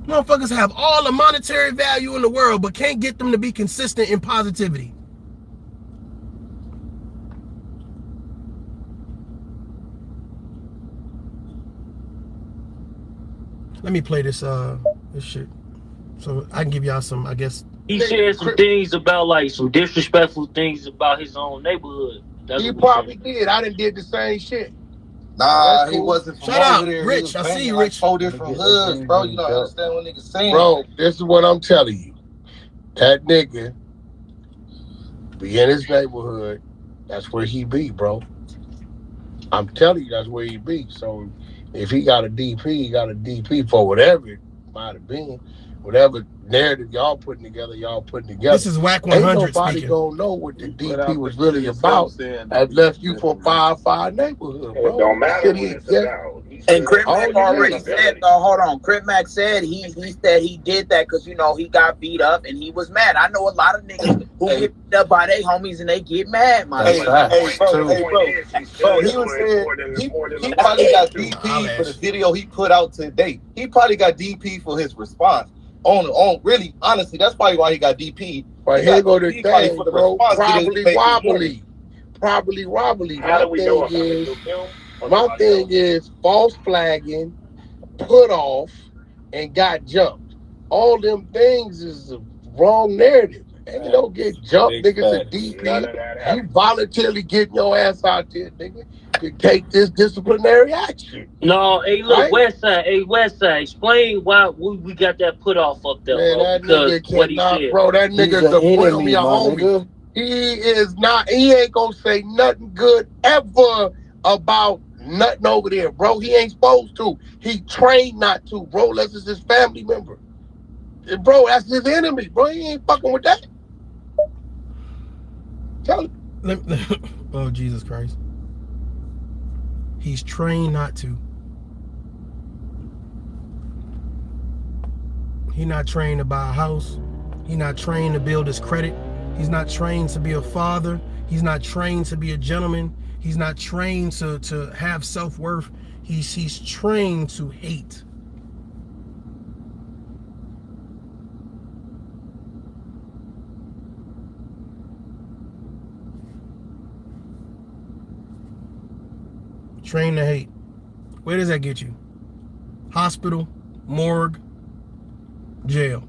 Motherfuckers have all the monetary value in the world, but can't get them to be consistent in positivity. Let me play this shit so I can give y'all some, I guess. He said some things about, like, some disrespectful things about his own neighborhood. That's he probably did. I done did the same shit. Nah, cool. He wasn't from Shut up, there. Rich. I see you, Rich. 4 different hoods, bro. You don't understand what niggas saying. Bro, this is what I'm telling you. That nigga be in his neighborhood. That's where he be, bro. I'm telling you, that's where he be. So if he got a DP, he got a DP for whatever it might have been. Whatever narrative y'all putting together, This is Whack 100 Ain't nobody speaking. Gonna know what the DP was really about. I've left you for 5 neighborhood, bro. It don't matter what it's about. And Crip Mac already said, no, hold on. Crip Mac said he said he did that because, you know, he got beat up and he was mad. I know a lot of niggas who get beat up by their homies and they get mad, man. Hey, bro, he was saying he probably got DP for the video he put out today. He probably got DP for his response. on really, honestly, that's probably why he got DP. But here go the thing, for the bro. response he didn't make Probably wobbly. How do we know about it? Through film? Or My somebody thing else? is false flagging, put off, and got jumped. All them things is the wrong narrative. And you don't get jumped, Big nigga, to facts. DP. None of that You happened. voluntarily getting your ass out there, nigga, to take this disciplinary action. No, hey, look, Right? Westside. Hey, Westside. Explain why we got that put off up there, Man, bro. that Because nigga what he cannot, said. bro. That He's nigga's the the enemy, friend of your my homie. nigga. He ain't gonna say nothing good ever about nothing over there, bro. He ain't supposed to. He trained not to, bro, unless it's his family member. And bro, that's his enemy, bro. He ain't fucking with that. Tell him. Oh, Jesus Christ. He's trained not to. He's not trained to buy a house. He's not trained to build his credit. He's not trained to be a father. He's not trained to be a gentleman. He's not trained to have self-worth. He's trained to hate. Trained to hate. Where does that get you? Hospital, morgue, jail.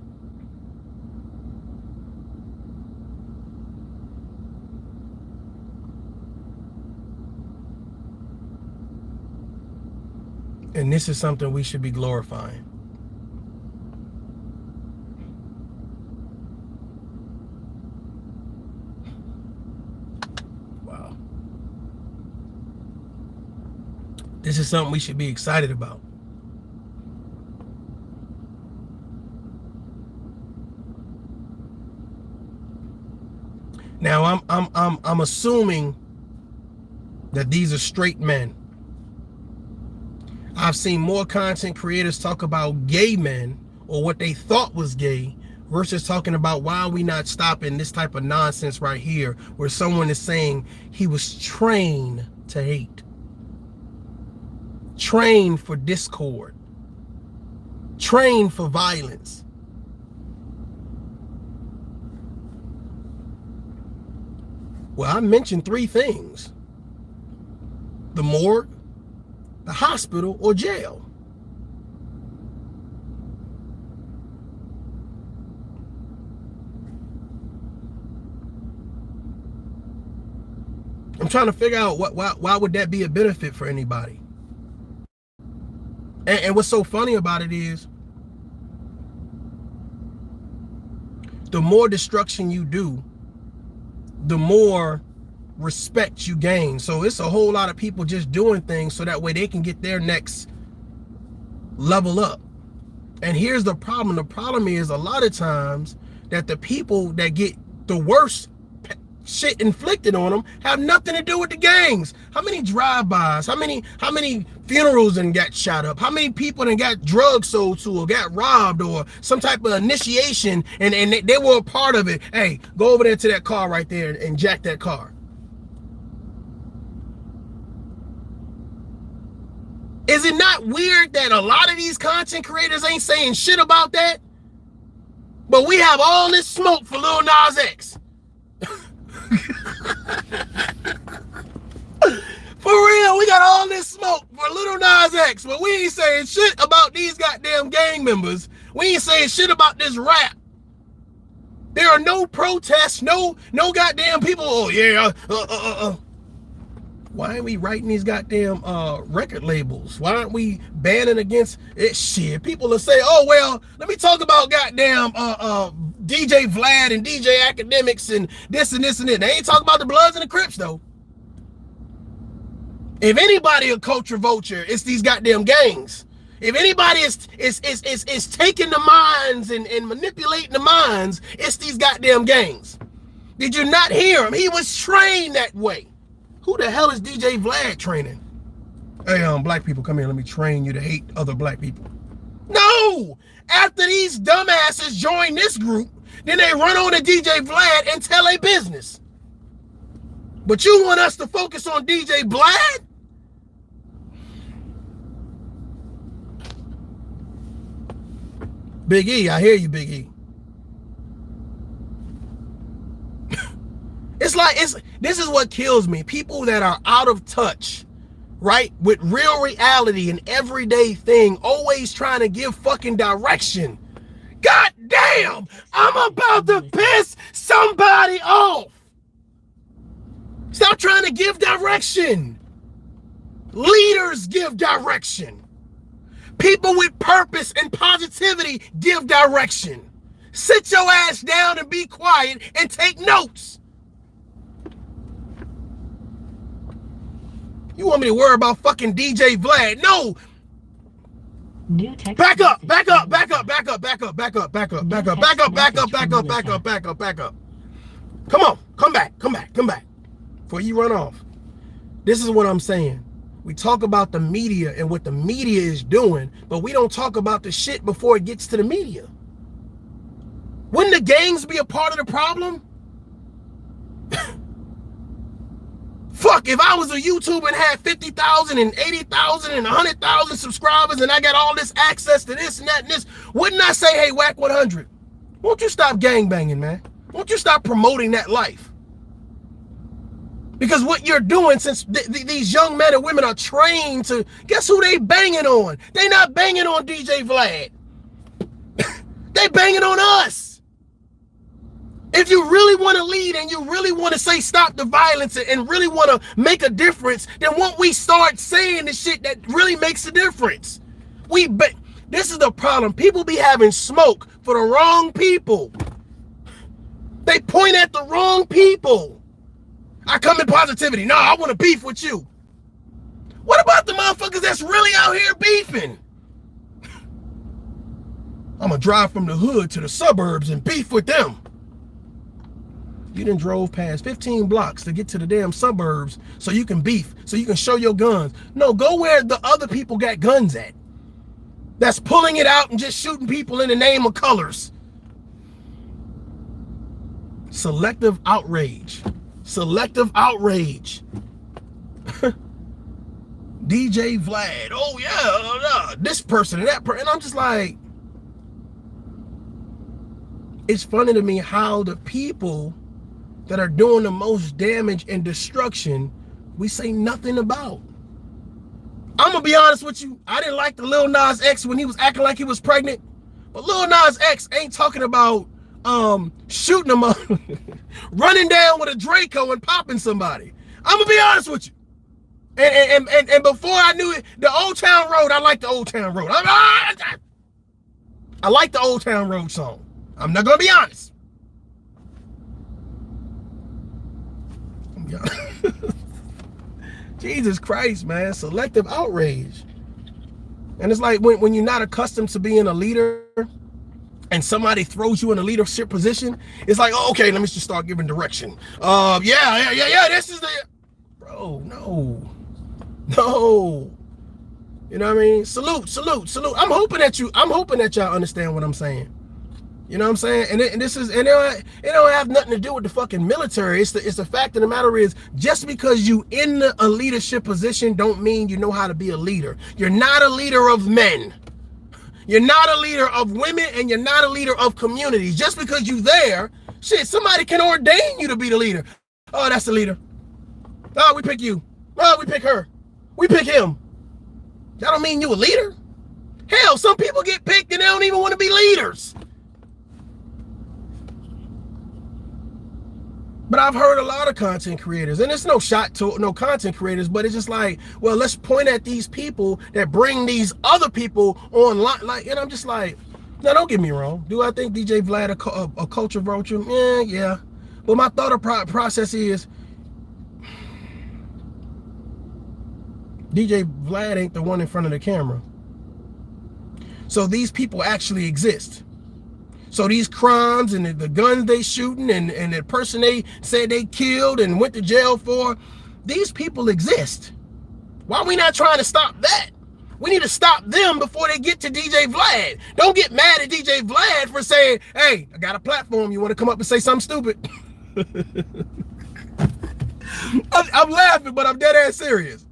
And this is something we should be glorifying. Wow. This is something we should be excited about. Now I'm assuming that these are straight men. I've seen more content creators talk about gay men or what they thought was gay versus talking about why are we not stopping this type of nonsense right here where someone is saying he was trained to hate, trained for discord, trained for violence. Well, I mentioned three things: the morgue, the hospital, or jail. I'm trying to figure out why would that be a benefit for anybody? And what's so funny about it is the more destruction you do, the more respect you gain. So it's a whole lot of people just doing things so that way they can get their next level up. And here's the problem. The problem is a lot of times that the people that get the worst shit inflicted on them have nothing to do with the gangs. How many drive-bys? How many funerals and got shot up? How many people that got drugs sold to or got robbed or some type of initiation and they were a part of it? Hey, go over there to that car right there and jack that car. Is it not weird that a lot of these content creators ain't saying shit about that? But we have all this smoke for Lil Nas X. For real, we got all this smoke for Lil Nas X, but we ain't saying shit about these goddamn gang members. We ain't saying shit about this rap. There are no protests, no goddamn people. Oh yeah, Why ain't we writing these goddamn record labels? Why aren't we banning against it? Shit, people will say, oh well, let me talk about goddamn DJ Vlad and DJ Academics and this and this and that. They ain't talking about the Bloods and the Crips though. If anybody a culture vulture, it's these goddamn gangs. If anybody is taking the minds and manipulating the minds, it's these goddamn gangs. Did you not hear him? He was trained that way. Who the hell is DJ Vlad training? Hey, black people, come here. Let me train you to hate other black people. No! After these dumbasses join this group, then they run on to DJ Vlad and tell a business. But you want us to focus on DJ Vlad? Big E, I hear you, Big E. This is what kills me. People that are out of touch, right, with real reality and everyday thing, always trying to give fucking direction. God damn, I'm about to piss somebody off. Stop trying to give direction. Leaders give direction. People with purpose and positivity give direction. Sit your ass down and be quiet and take notes. You want me to worry about fucking DJ Vlad? No. Back up. Come on, come back. Before you run off. This is what I'm saying. We talk about the media and what the media is doing, but we don't talk about the shit before it gets to the media. Wouldn't the gangs be a part of the problem? Fuck, if I was a YouTuber and had 50,000 and 80,000 and 100,000 subscribers and I got all this access to this and that and this, wouldn't I say, hey, Whack 100, won't you stop gangbanging, man? Won't you stop promoting that life? Because what you're doing, since these young men and women are trained to, guess who they banging on? They not banging on DJ Vlad. They banging on us. If you really want to lead and you really want to say stop the violence and really want to make a difference, then won't we start saying the shit that really makes a difference? This is the problem. People be having smoke for the wrong people. They point at the wrong people. I come in positivity. No, I want to beef with you. What about the motherfuckers that's really out here beefing? I'm going to drive from the hood to the suburbs and beef with them. You done drove past 15 blocks to get to the damn suburbs so you can beef, so you can show your guns. No, go where the other people got guns at. That's pulling it out and just shooting people in the name of colors. Selective outrage. Selective outrage. DJ Vlad. Oh yeah, this person and that person. And I'm just like, it's funny to me how the people that are doing the most damage and destruction, we say nothing about. I'm gonna be honest with you. I didn't like the Lil Nas X when he was acting like he was pregnant. But Lil Nas X ain't talking about shooting him up, running down with a Draco and popping somebody. I'm gonna be honest with you. And before I knew it, the Old Town Road, I like the Old Town Road. I like the Old Town Road song. I'm not gonna be honest. Jesus Christ, man. Selective outrage. And it's like when you're not accustomed to being a leader and somebody throws you in a leadership position, it's like, oh, okay, let me just start giving direction. Yeah, this is the... Bro, no. You know what I mean? Salute. I'm hoping that y'all understand what I'm saying. You know what I'm saying? And it don't have nothing to do with the fucking military. It's the fact of the matter is, just because you in a leadership position don't mean you know how to be a leader. You're not a leader of men. You're not a leader of women, and you're not a leader of communities. Just because you there, shit, somebody can ordain you to be the leader. Oh, that's the leader. Oh, we pick you. Oh, we pick her. We pick him. That don't mean you a leader. Hell, some people get picked and they don't even want to be leaders. But I've heard a lot of content creators, and it's no shot to no content creators, but it's just like, well, let's point at these people that bring these other people online. Like, and I'm just like, now don't get me wrong. Do I think DJ Vlad a culture vulture? Yeah. But my thought process is, DJ Vlad ain't the one in front of the camera. So these people actually exist. So these crimes and the guns they shooting and the person they said they killed and went to jail for, these people exist. Why are we not trying to stop that? We need to stop them before they get to DJ Vlad. Don't get mad at DJ Vlad for saying, hey, I got a platform. You want to come up and say something stupid? I'm laughing, but I'm dead ass serious.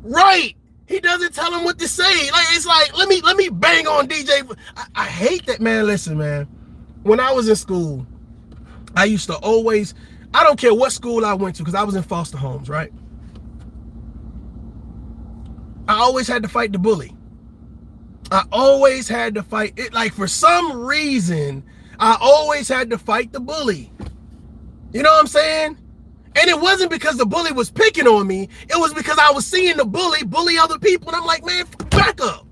Right. He doesn't tell him what to say. Like, it's like, let me bang on DJ. I hate that, man. Listen, man. When I was in school, I used to always, I don't care what school I went to, because I was in foster homes, right? I always had to fight the bully. I always had to fight it. Like, for some reason, I always had to fight the bully. You know what I'm saying? And it wasn't because the bully was picking on me. It was because I was seeing the bully other people. And I'm like, man, back up.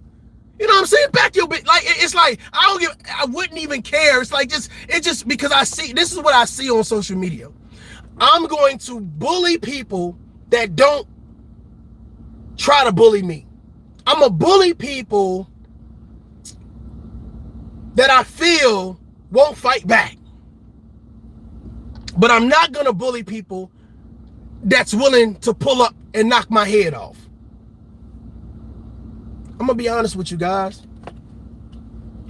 You know what I'm saying? Back your bit. Like, it's like, I wouldn't even care. It's like, it's just because this is what I see on social media. I'm going to bully people that don't try to bully me. I'm gonna bully people that I feel won't fight back. But I'm not gonna bully people that's willing to pull up and knock my head off. I'm gonna be honest with you guys.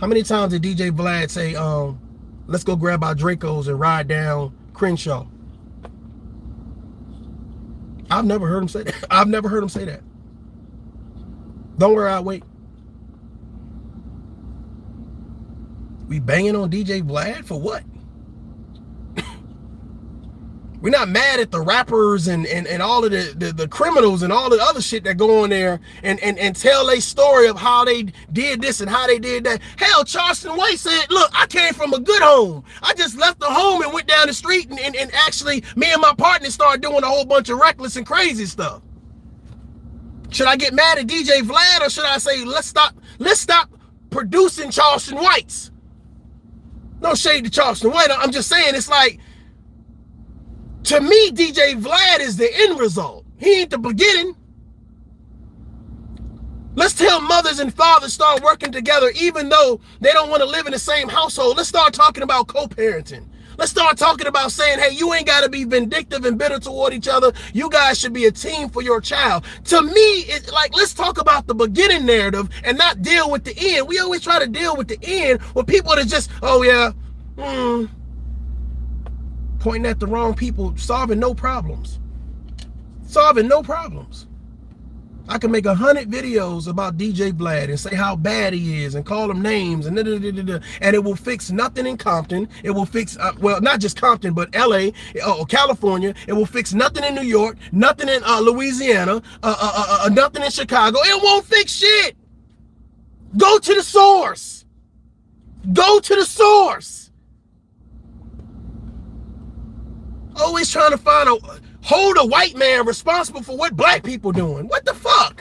How many times did DJ Vlad say, let's go grab our Dracos and ride down Crenshaw? I've never heard him say that. I've never heard him say that. Don't worry, I'll wait. We banging on DJ Vlad for what? We're not mad at the rappers and all of the criminals and all the other shit that go on there and tell a story of how they did this and how they did that. Hell, Charleston White said, look, I came from a good home. I just left the home and went down the street and actually me and my partner started doing a whole bunch of reckless and crazy stuff. Should I get mad at DJ Vlad, or should I say, let's stop producing Charleston Whites? No shade to Charleston White. I'm just saying, it's like, to me, DJ Vlad is the end result. He ain't the beginning. Let's tell mothers and fathers start working together even though they don't want to live in the same household. Let's start talking about co-parenting. Let's start talking about saying, hey, you ain't got to be vindictive and bitter toward each other. You guys should be a team for your child. To me, it's like, let's talk about the beginning narrative and not deal with the end. We always try to deal with the end with people that just, oh yeah, pointing at the wrong people, solving no problems. Solving no problems. I can make 100 videos about DJ Vlad and say how bad he is and call him names and and it will fix nothing in Compton. It will fix, well, not just Compton, but LA or California. It will fix nothing in New York, nothing in Louisiana, nothing in Chicago. It won't fix shit. Go to the source. Go to the source. Always trying to hold a white man responsible for what black people doing. What the fuck?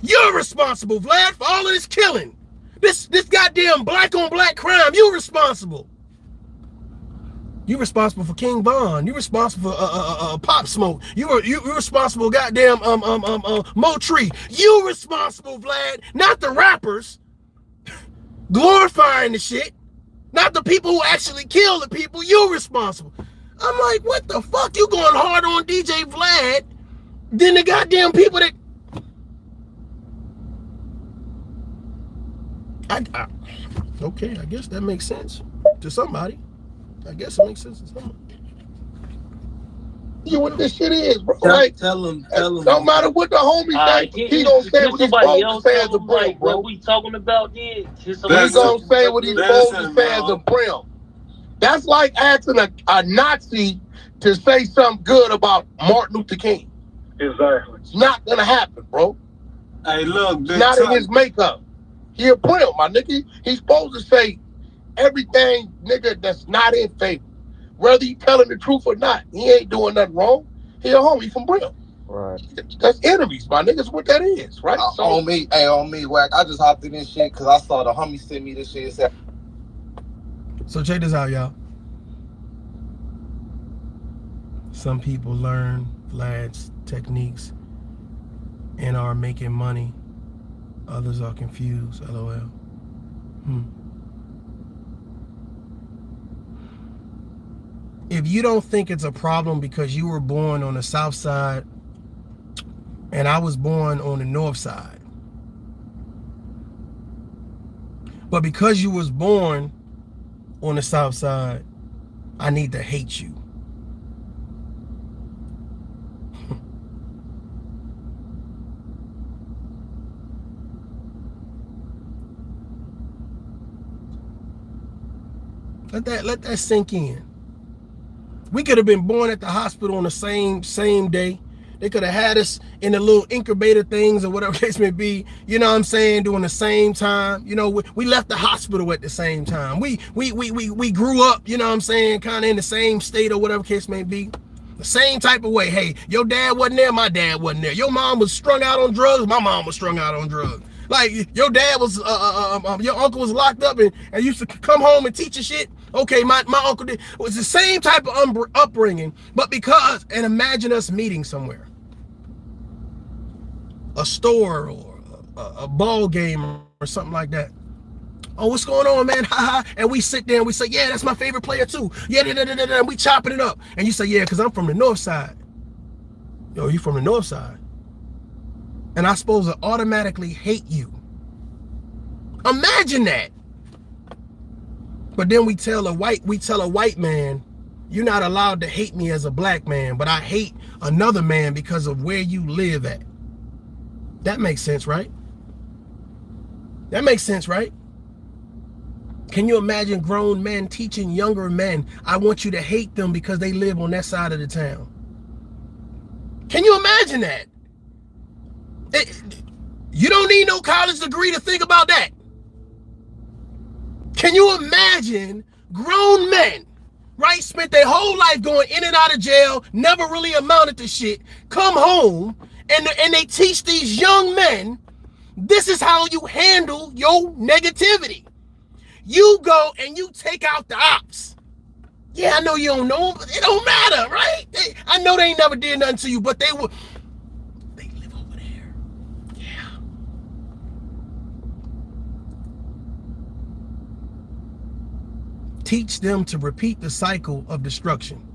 You're responsible, Vlad, for all of this killing. This goddamn black on black crime. You're responsible. You're responsible for King Von. You're responsible for Pop Smoke. You're responsible, goddamn Mo Tree. You're responsible, Vlad, not the rappers glorifying the shit. Not the people who actually kill the people. You're responsible. I'm like, what the fuck? You going hard on DJ Vlad than the goddamn people that... Okay, I guess that makes sense to somebody. I guess it makes sense to somebody. You what this shit is, bro. Tell him. No matter what the homie think, he gonna say what he's supposed to say as a brim, bro. What we talking about then? He gonna say what he's supposed to say as a brim. That's like asking a Nazi to say something good about Martin Luther King. Exactly. It's not gonna happen, bro. Hey, look, it's not in his makeup. He a brim, my nigga. He's supposed to say everything, nigga, that's not in favor. Whether he telling the truth or not, he ain't doing nothing wrong. He a homie from Brim. Right. That's enemies, my niggas. What that is, right? So, on me, Wack. I just hopped in this shit because I saw the homie send me this shit. So check this out, y'all. Some people learn Vlad's techniques and are making money. Others are confused. LOL. If you don't think it's a problem because you were born on the south side and I was born on the north side, but because you was born on the south side, I need to hate you. Let that sink in. We could have been born at the hospital on the same day. They could have had us in the little incubator things or whatever case may be, you know what I'm saying, during the same time. You know, we left the hospital at the same time. We grew up, you know what I'm saying, kind of in the same state or whatever case may be. The same type of way. Hey, your dad wasn't there, my dad wasn't there. Your mom was strung out on drugs, my mom was strung out on drugs. Like, your dad was, your uncle was locked up and used to come home and teach you shit. Okay, my uncle did. It was the same type of upbringing, but because, and imagine us meeting somewhere. A store or a ball game or something like that. Oh, what's going on, man? And we sit there and we say, yeah, that's my favorite player too. Yeah, and we chopping it up. And you say, yeah, because I'm from the north side. Yo, you from the north side. And I'm supposed to automatically hate you. Imagine that. But then we tell a white man, you're not allowed to hate me as a black man, but I hate another man because of where you live at. That makes sense, right? That makes sense, right? Can you imagine grown men teaching younger men, I want you to hate them because they live on that side of the town? Can you imagine that? You don't need no college degree to think about that. Can you imagine grown men, right, spent their whole life going in and out of jail, never really amounted to shit, come home, and they teach these young men, this is how you handle your negativity. You go and you take out the ops. Yeah, I know you don't know them, but it don't matter, right? I know they ain't never did nothing to you, but they live over there. Yeah. Teach them to repeat the cycle of destruction.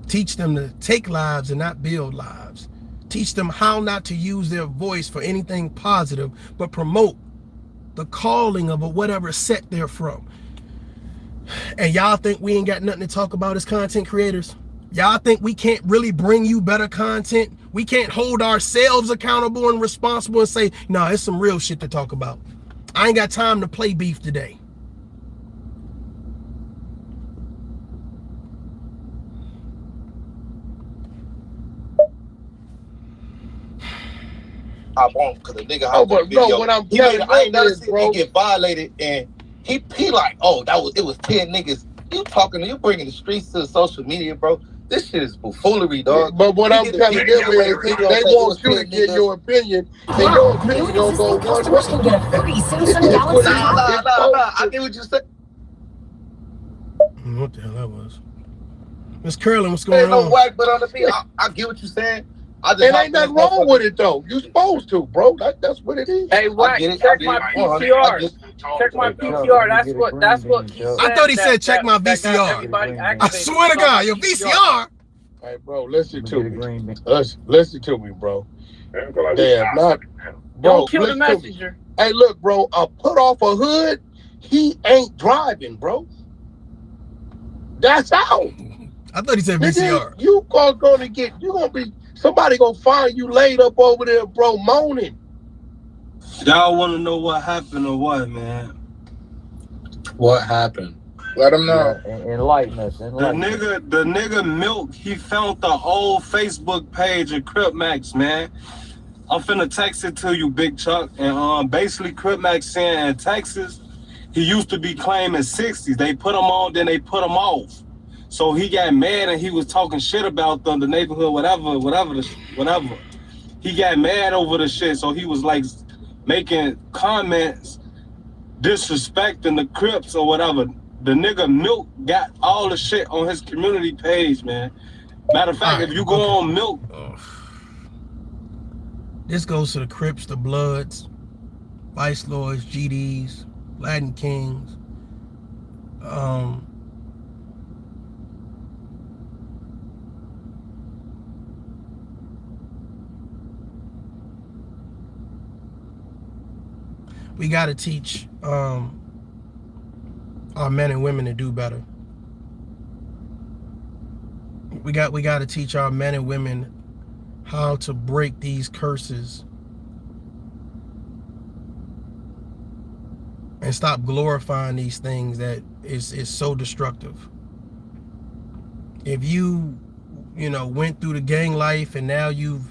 Teach them to take lives and not build lives. Teach them how not to use their voice for anything positive, but promote the calling of whatever set they're from. And y'all think we ain't got nothing to talk about as content creators? Y'all think we can't really bring you better content? We can't hold ourselves accountable and responsible and say, no, it's some real shit to talk about. I ain't got time to play beef today. I won't, cause the nigga. Oh, but no, what I'm telling you, I ain't never is, seen bro, him get violated, and he like, oh, it was 10 niggas. You bringing the streets to the social media, bro. This shit is buffoonery, dog. But what I'm telling them is, they want you to get your opinion, and your opinion don't go one way. Can get a free Samsung It's what Galaxy it Tab. is. I get what you said. What the hell that was? Miss Curlin, what's Ain't going no on? whack, but on the beat, I get what you're saying. It ain't nothing wrong with it though. You supposed to, bro. That's what it is. Hey, Wack, check my PTR. Check my PTR. That's what he said. I thought he said check my that got VCR. everybody I activated. swear to God, your VCR. Hey, bro, listen to me. Listen to me, bro. Damn, not, bro. Don't kill the listen to me. messenger. Hey, look, bro. A put off a hood, he ain't driving, bro. That's out. I thought he said VCR. You gonna be somebody gonna find you laid up over there, bro, moaning. Y'all want to know what happened or what, man? What happened? Let him know. Enlighten us. The nigga Milk, he found the old Facebook page of Crip Max, man. I'm finna text it to you, Big Chuck. And basically Crip Max saying in Texas, he used to be claiming 60s. They put him on, then they put him off. So he got mad and he was talking shit about the neighborhood, whatever. He got mad over the shit, so he was like making comments disrespecting the Crips or whatever. The nigga Milk got all the shit on his community page, man. Matter of fact, if you go on Milk. This goes to the Crips, the Bloods, Vice Lords, GDs, Latin Kings. We got to teach our men and women to do better. We got to teach our men and women how to break these curses and stop glorifying these things that is so destructive. If you went through the gang life and now you're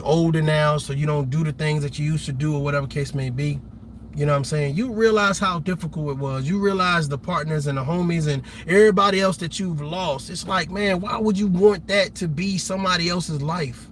older now, so you don't do the things that you used to do or whatever case may be, you know what I'm saying? You realize how difficult it was. You realize the partners and the homies and everybody else that you've lost. It's like, man, why would you want that to be somebody else's life?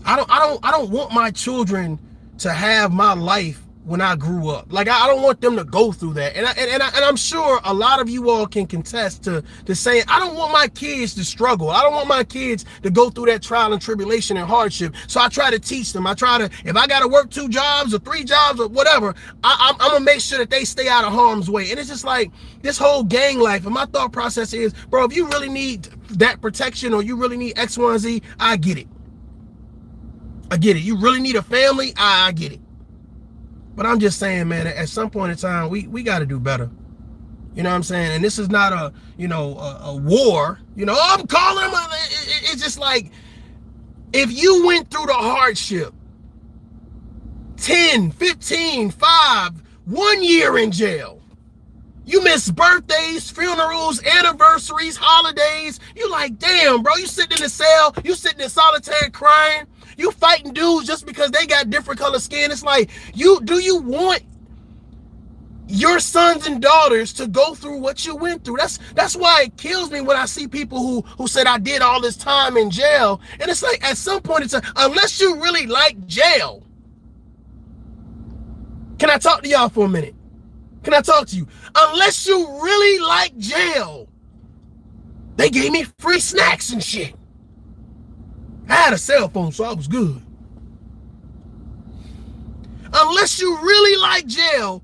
I don't want my children to have my life when I grew up. Like, I don't want them to go through that. And I'm sure a lot of you all can contest to saying, I don't want my kids to struggle. I don't want my kids to go through that trial and tribulation and hardship. So I try to teach them. I try to, if I got to work 2 jobs or 3 jobs or whatever, I'm going to make sure that they stay out of harm's way. And it's just like this whole gang life. And my thought process is, bro, if you really need that protection or you really need X, Y, and Z, I get it. I get it. You really need a family? I get it. But I'm just saying, man, at some point in time, we got to do better. You know what I'm saying? And this is not a war. I'm calling them. It's just like, if you went through the hardship, 10, 15, 5, 1 year in jail. You miss birthdays, funerals, anniversaries, holidays. You like, damn, bro, you sitting in the cell, you sitting in solitary crying. You fighting dudes just because they got different color skin. It's like, do you want your sons and daughters to go through what you went through? That's why it kills me when I see people who said I did all this time in jail. And it's like, at some point, unless you really like jail. Can I talk to y'all for a minute? Can I talk to you? Unless you really like jail, they gave me free snacks and shit. I had a cell phone, so I was good. Unless you really like jail,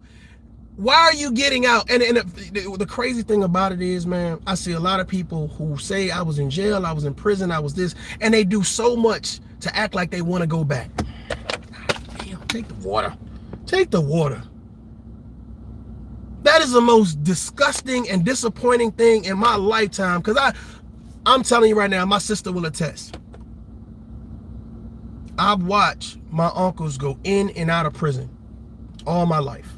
why are you getting out? And the crazy thing about it is, man, I see a lot of people who say I was in jail, I was in prison, I was this, and they do so much to act like they want to go back. Damn, take the water. Take the water. That is the most disgusting and disappointing thing in my lifetime, because I'm telling you right now, my sister will attest. I've watched my uncles go in and out of prison all my life.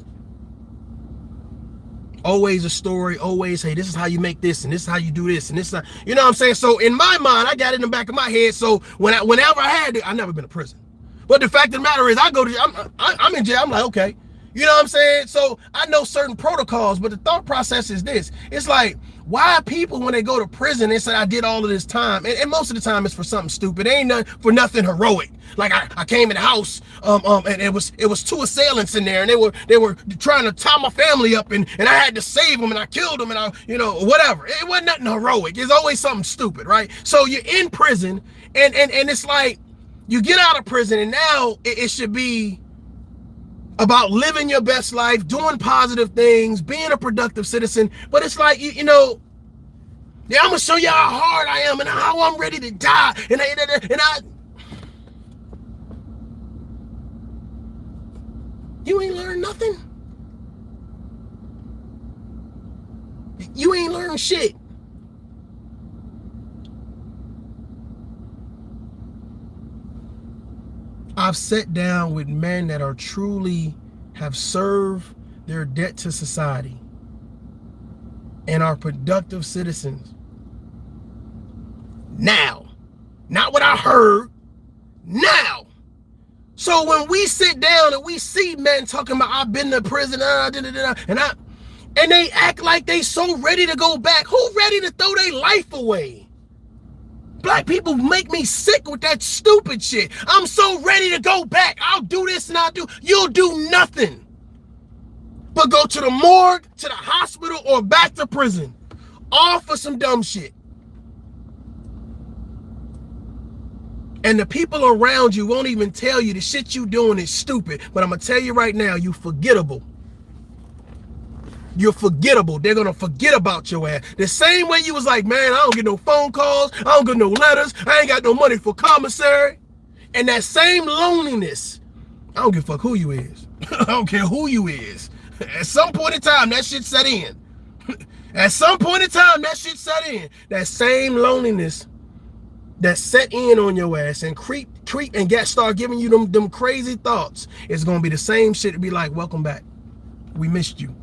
Always a story, always, hey, this is how you make this, and this is how you do this, and this is how, you know what I'm saying? So in my mind, I got it in the back of my head, so whenever I had it, I've never been to prison. But the fact of the matter is, I go to, I'm in jail, I'm like, okay. You know what I'm saying? So I know certain protocols, but the thought process is this. It's like, why people, when they go to prison, they say, I did all of this time. And most of the time it's for something stupid. It ain't for nothing heroic. Like I came in the house, and it was 2 assailants in there, and they were trying to tie my family up, and I had to save them, and I killed them, and I, whatever. It wasn't nothing heroic. It's always something stupid, right? So you're in prison, and it's like, you get out of prison, and now it should be about living your best life, doing positive things, being a productive citizen. But it's like, yeah, I'm gonna show you how hard I am and how I'm ready to die. And I you ain't learned nothing. You ain't learned shit. I've sat down with men that are truly have served their debt to society and are productive citizens. Now, not what I heard, now. So when we sit down and we see men talking about, I've been to prison, and they act like they so ready to go back. Who ready to throw their life away? Black people make me sick with that stupid shit. I'm so ready to go back. I'll do this and you'll do nothing but go to the morgue, to the hospital, or back to prison. All for some dumb shit. And the people around you won't even tell you the shit you doing is stupid. But I'm going to tell you right now, you forgettable. You're forgettable. They're going to forget about your ass. The same way you was like, man, I don't get no phone calls. I don't get no letters. I ain't got no money for commissary. And that same loneliness, I don't give a fuck who you is. I don't care who you is. At some point in time, that shit set in. At some point in time, that shit set in. That same loneliness that set in on your ass and creep and start giving you them crazy thoughts, it's going to be the same shit to be like, welcome back. We missed you.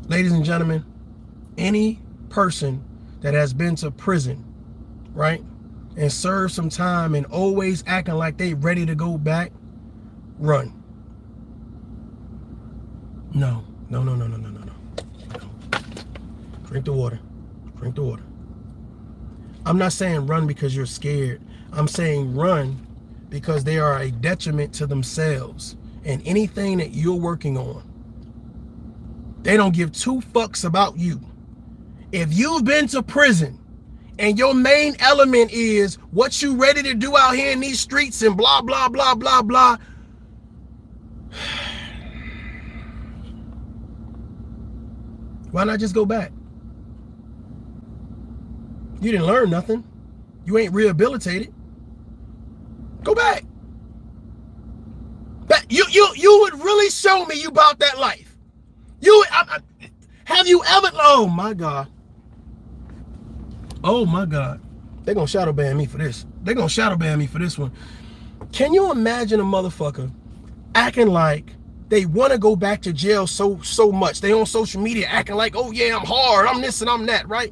Ladies and gentlemen, any person that has been to prison, right, and served some time and always acting like they ready to go back, run. No. Drink the water. Drink the water. I'm not saying run because you're scared. I'm saying run because they are a detriment to themselves and anything that you're working on. They don't give two fucks about you. If you've been to prison and your main element is what you ready to do out here in these streets and blah, blah, blah, blah, blah, why not just go back? You didn't learn nothing. You ain't rehabilitated. Go back. You would really show me you about that life. Have you ever? Oh my God. Oh my God. They're gonna shadow ban me for this. They're gonna shadow ban me for this one. Can you imagine a motherfucker acting like they want to go back to jail so much? They on social media acting like, oh yeah, I'm hard, I'm this and I'm that, right?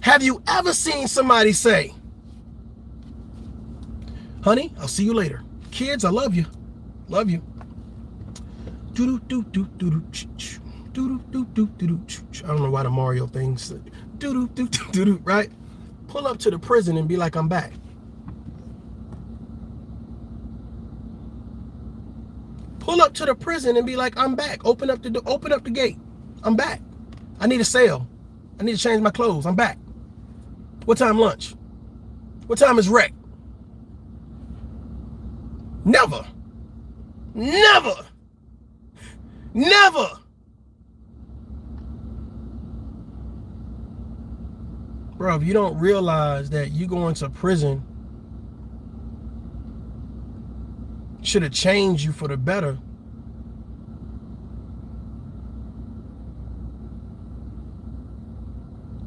Have you ever seen somebody say, honey, I'll see you later. Kids, I love you. Love you. I don't know why the Mario things, right? Pull up to the prison and be like, I'm back. Pull up to the prison and be like, I'm back. Open up the gate. I'm back. I need a sale. I need to change my clothes. I'm back. What time lunch? What time is rec? Never. Never. Never. Bro, if you don't realize that you going to prison should have changed you for the better,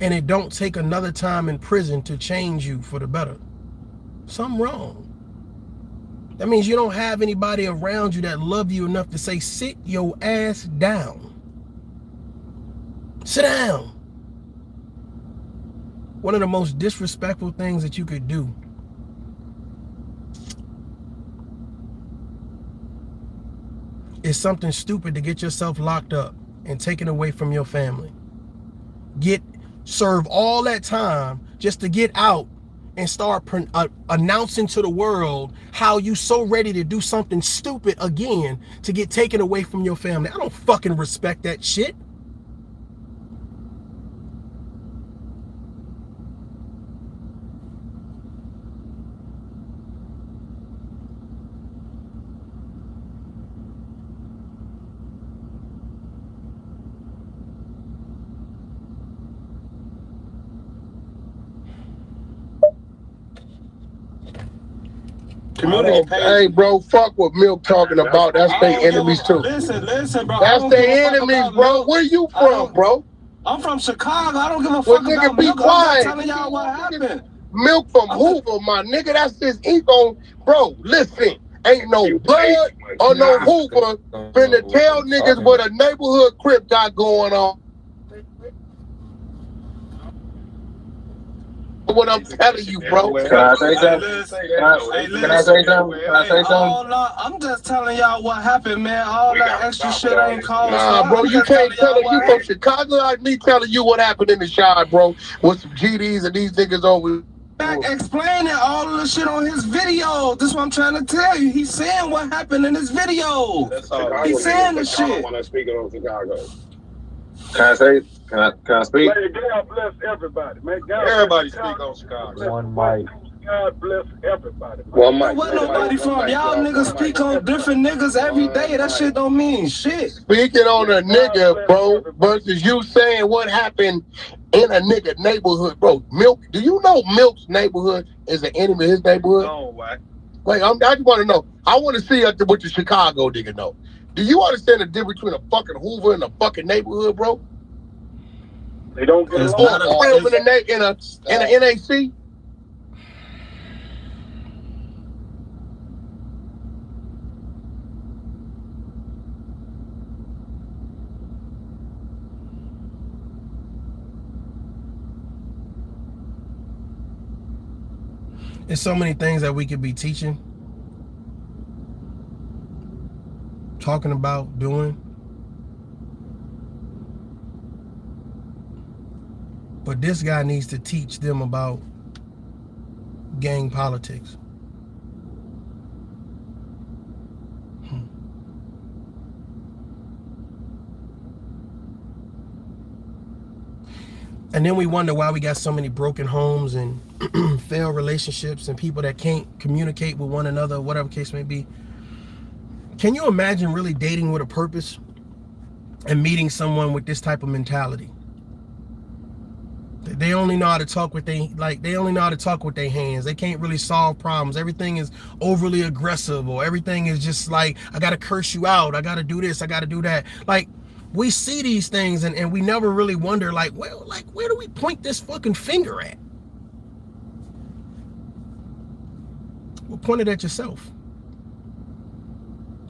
and it don't take another time in prison to change you for the better, something wrong. That means you don't have anybody around you that love you enough to say, sit your ass down. Sit down. One of the most disrespectful things that you could do is something stupid to get yourself locked up and taken away from your family. Serve all that time just to get out and start announcing to the world how you so ready to do something stupid again to get taken away from your family. I don't fucking respect that shit. Hey, bro, fuck what Milk talking about. That's their enemies too. Listen, bro. That's their enemies, bro. Where you from, bro? I'm from Chicago. I don't give a fuck about be Milk. quiet. I'm just telling y'all what happened. Milk from Hoover, my nigga. That's his ego. Bro, listen. Ain't no blood or no Hoover finna tell niggas what a neighborhood Crip got going on. What I'm telling you, bro. Can I say something? Can I say something? I'm just telling y'all what happened, man. All that extra shit ain't called. Nah, bro, you can't tell it. You from Chicago like me telling you what happened in the shop, bro. With some GDs and these niggas over. Explaining all of the shit on his video. This is what I'm trying to tell you. He's saying what happened in his video. He's saying the shit. When I speak on Chicago. Can I say? Can I speak? God bless everybody, man. Everybody speak on Chicago. One mic. God bless everybody. One mic. Where nobody from? Y'all niggas speak on different niggas every day. That shit don't mean shit. Speaking on a nigga, bro, versus you saying what happened in a nigga neighborhood, bro. Milk, do you know Milk's neighborhood is an enemy of his neighborhood? No, why? Wait, I just want to know. I want to see what the Chicago nigga know. Do you understand the difference between a fucking Hoover and a fucking neighborhood, bro? They don't get Or along. in a NAC? There's so many things that we could be teaching, talking about, doing. But this guy needs to teach them about gang politics. And then we wonder why we got so many broken homes and failed relationships and people that can't communicate with one another, whatever case may be. Can you imagine really dating with a purpose and meeting someone with this type of mentality? They only know how to talk with they only know how to talk with their hands. They can't really solve problems. Everything is overly aggressive, or everything is just like, I gotta curse you out, I gotta do this, I gotta do that. Like, we see these things and we never really wonder, like, well, like, where do we point this fucking finger at? Well, point it at yourself.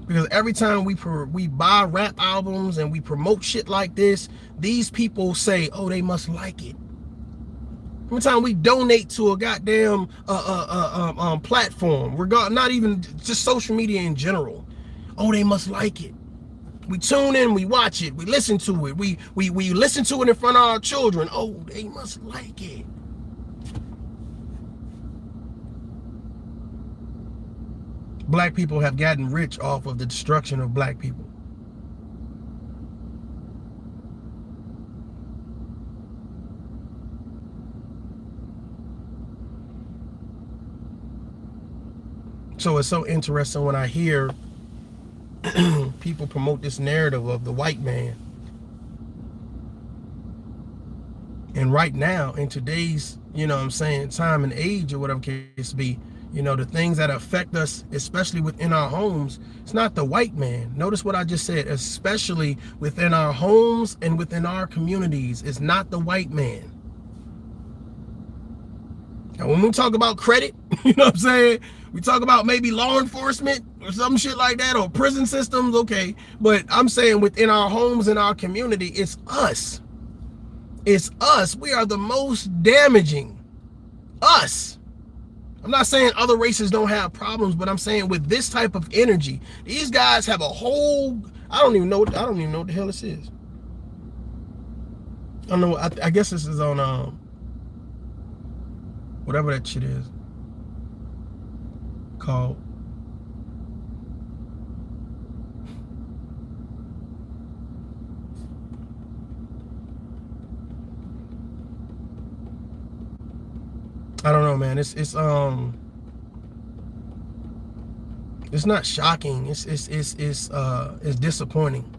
Because every time we buy rap albums and we promote shit like this, these people say, oh, they must like it. Every time we donate to a goddamn platform, not even just social media in general, oh, they must like it. We tune in, we watch it, we listen to it, we listen to it in front of our children. Oh, they must like it. Black people have gotten rich off of the destruction of black people. So it's so interesting when I hear people promote this narrative of the white man. And right now, in today's, you know what I'm saying, time and age or whatever case be, you know, the things that affect us, especially within our homes, it's not the white man. Notice what I just said, especially within our homes and within our communities. It's not the white man. Now, when we talk about credit, you know what I'm saying? We talk about maybe law enforcement or some shit like that, or prison systems, okay. But I'm saying within our homes and our community, it's us. It's us. We are the most damaging. Us. I'm not saying other races don't have problems, but I'm saying with this type of energy, these guys have a whole, I don't even know what the hell this is. I don't know. I guess this is on whatever that shit is called. I don't know, man. It's not shocking. It's disappointing.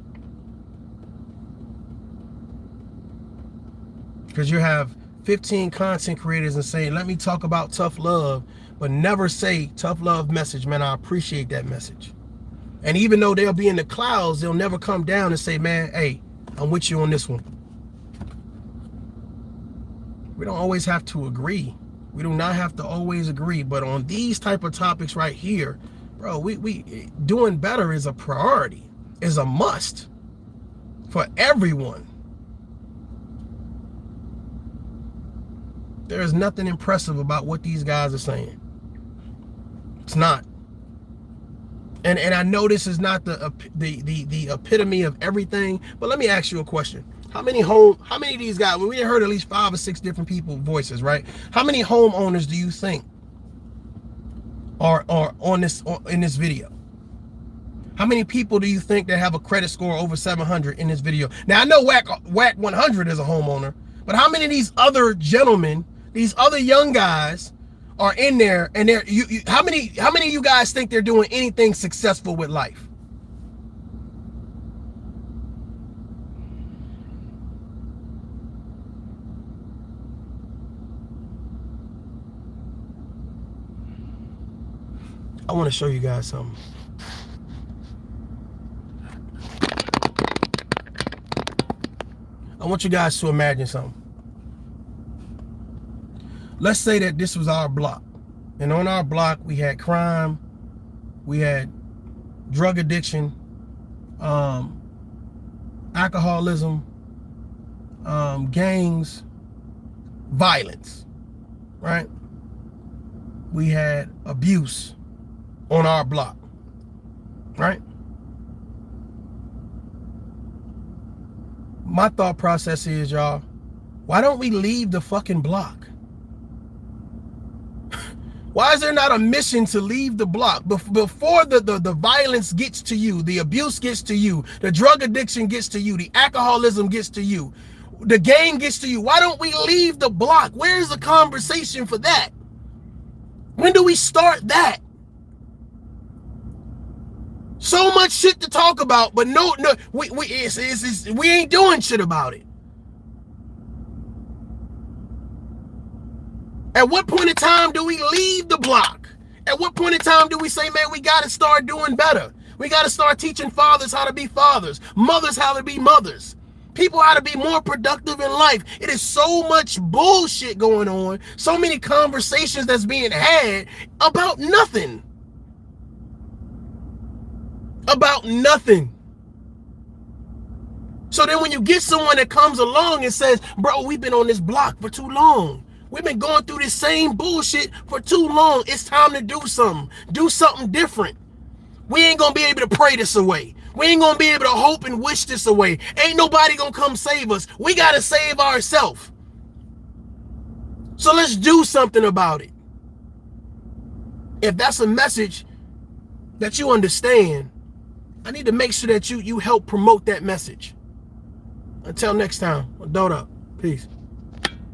Because you have 15 content creators and saying, let me talk about tough love, but never say tough love message, man. I appreciate that message. And even though they'll be in the clouds, they'll never come down and say, man, hey, I'm with you on this one. We don't always have to agree. We do not have to always agree, but on these type of topics right here, bro, we doing better is a priority, is a must for everyone. There is nothing impressive about what these guys are saying. It's not. And I know this is not the epitome of everything, but let me ask you a question. How many of these guys, when we heard at least 5 or 6 different people voices, right? How many homeowners do you think are in this video? How many people do you think that have a credit score over 700 in this video? Now I know Whack 100 is a homeowner, but how many of these other gentlemen, these other young guys are in there, and how many of you guys think they're doing anything successful with life? I want to show you guys something. I want you guys to imagine something. Let's say that this was our block. And on our block, we had crime, we had drug addiction, alcoholism, gangs, violence, right? we had abuse on our block, right? My thought process is, y'all, why don't we leave the fucking block? Why is there not a mission to leave the block before the violence gets to you, the abuse gets to you, the drug addiction gets to you, the alcoholism gets to you, the gang gets to you? Why don't we leave the block? Where's the conversation for that? When do we start that? So much shit to talk about, but no, we ain't doing shit about it. At what point in time do we leave the block? At what point in time do we say, man, we got to start doing better? We got to start teaching fathers how to be fathers, mothers how to be mothers, people how to be more productive in life. It is so much bullshit going on, so many conversations that's being had about nothing. About nothing. So then when you get someone that comes along and says, bro, we've been on this block for too long. We've been going through this same bullshit for too long. It's time to do something. Do something different. We ain't gonna be able to pray this away. We ain't gonna be able to hope and wish this away. Ain't nobody gonna come save us. We gotta save ourselves. So let's do something about it. If that's a message that you understand, I need to make sure that you help promote that message. Until next time, don't up. Peace.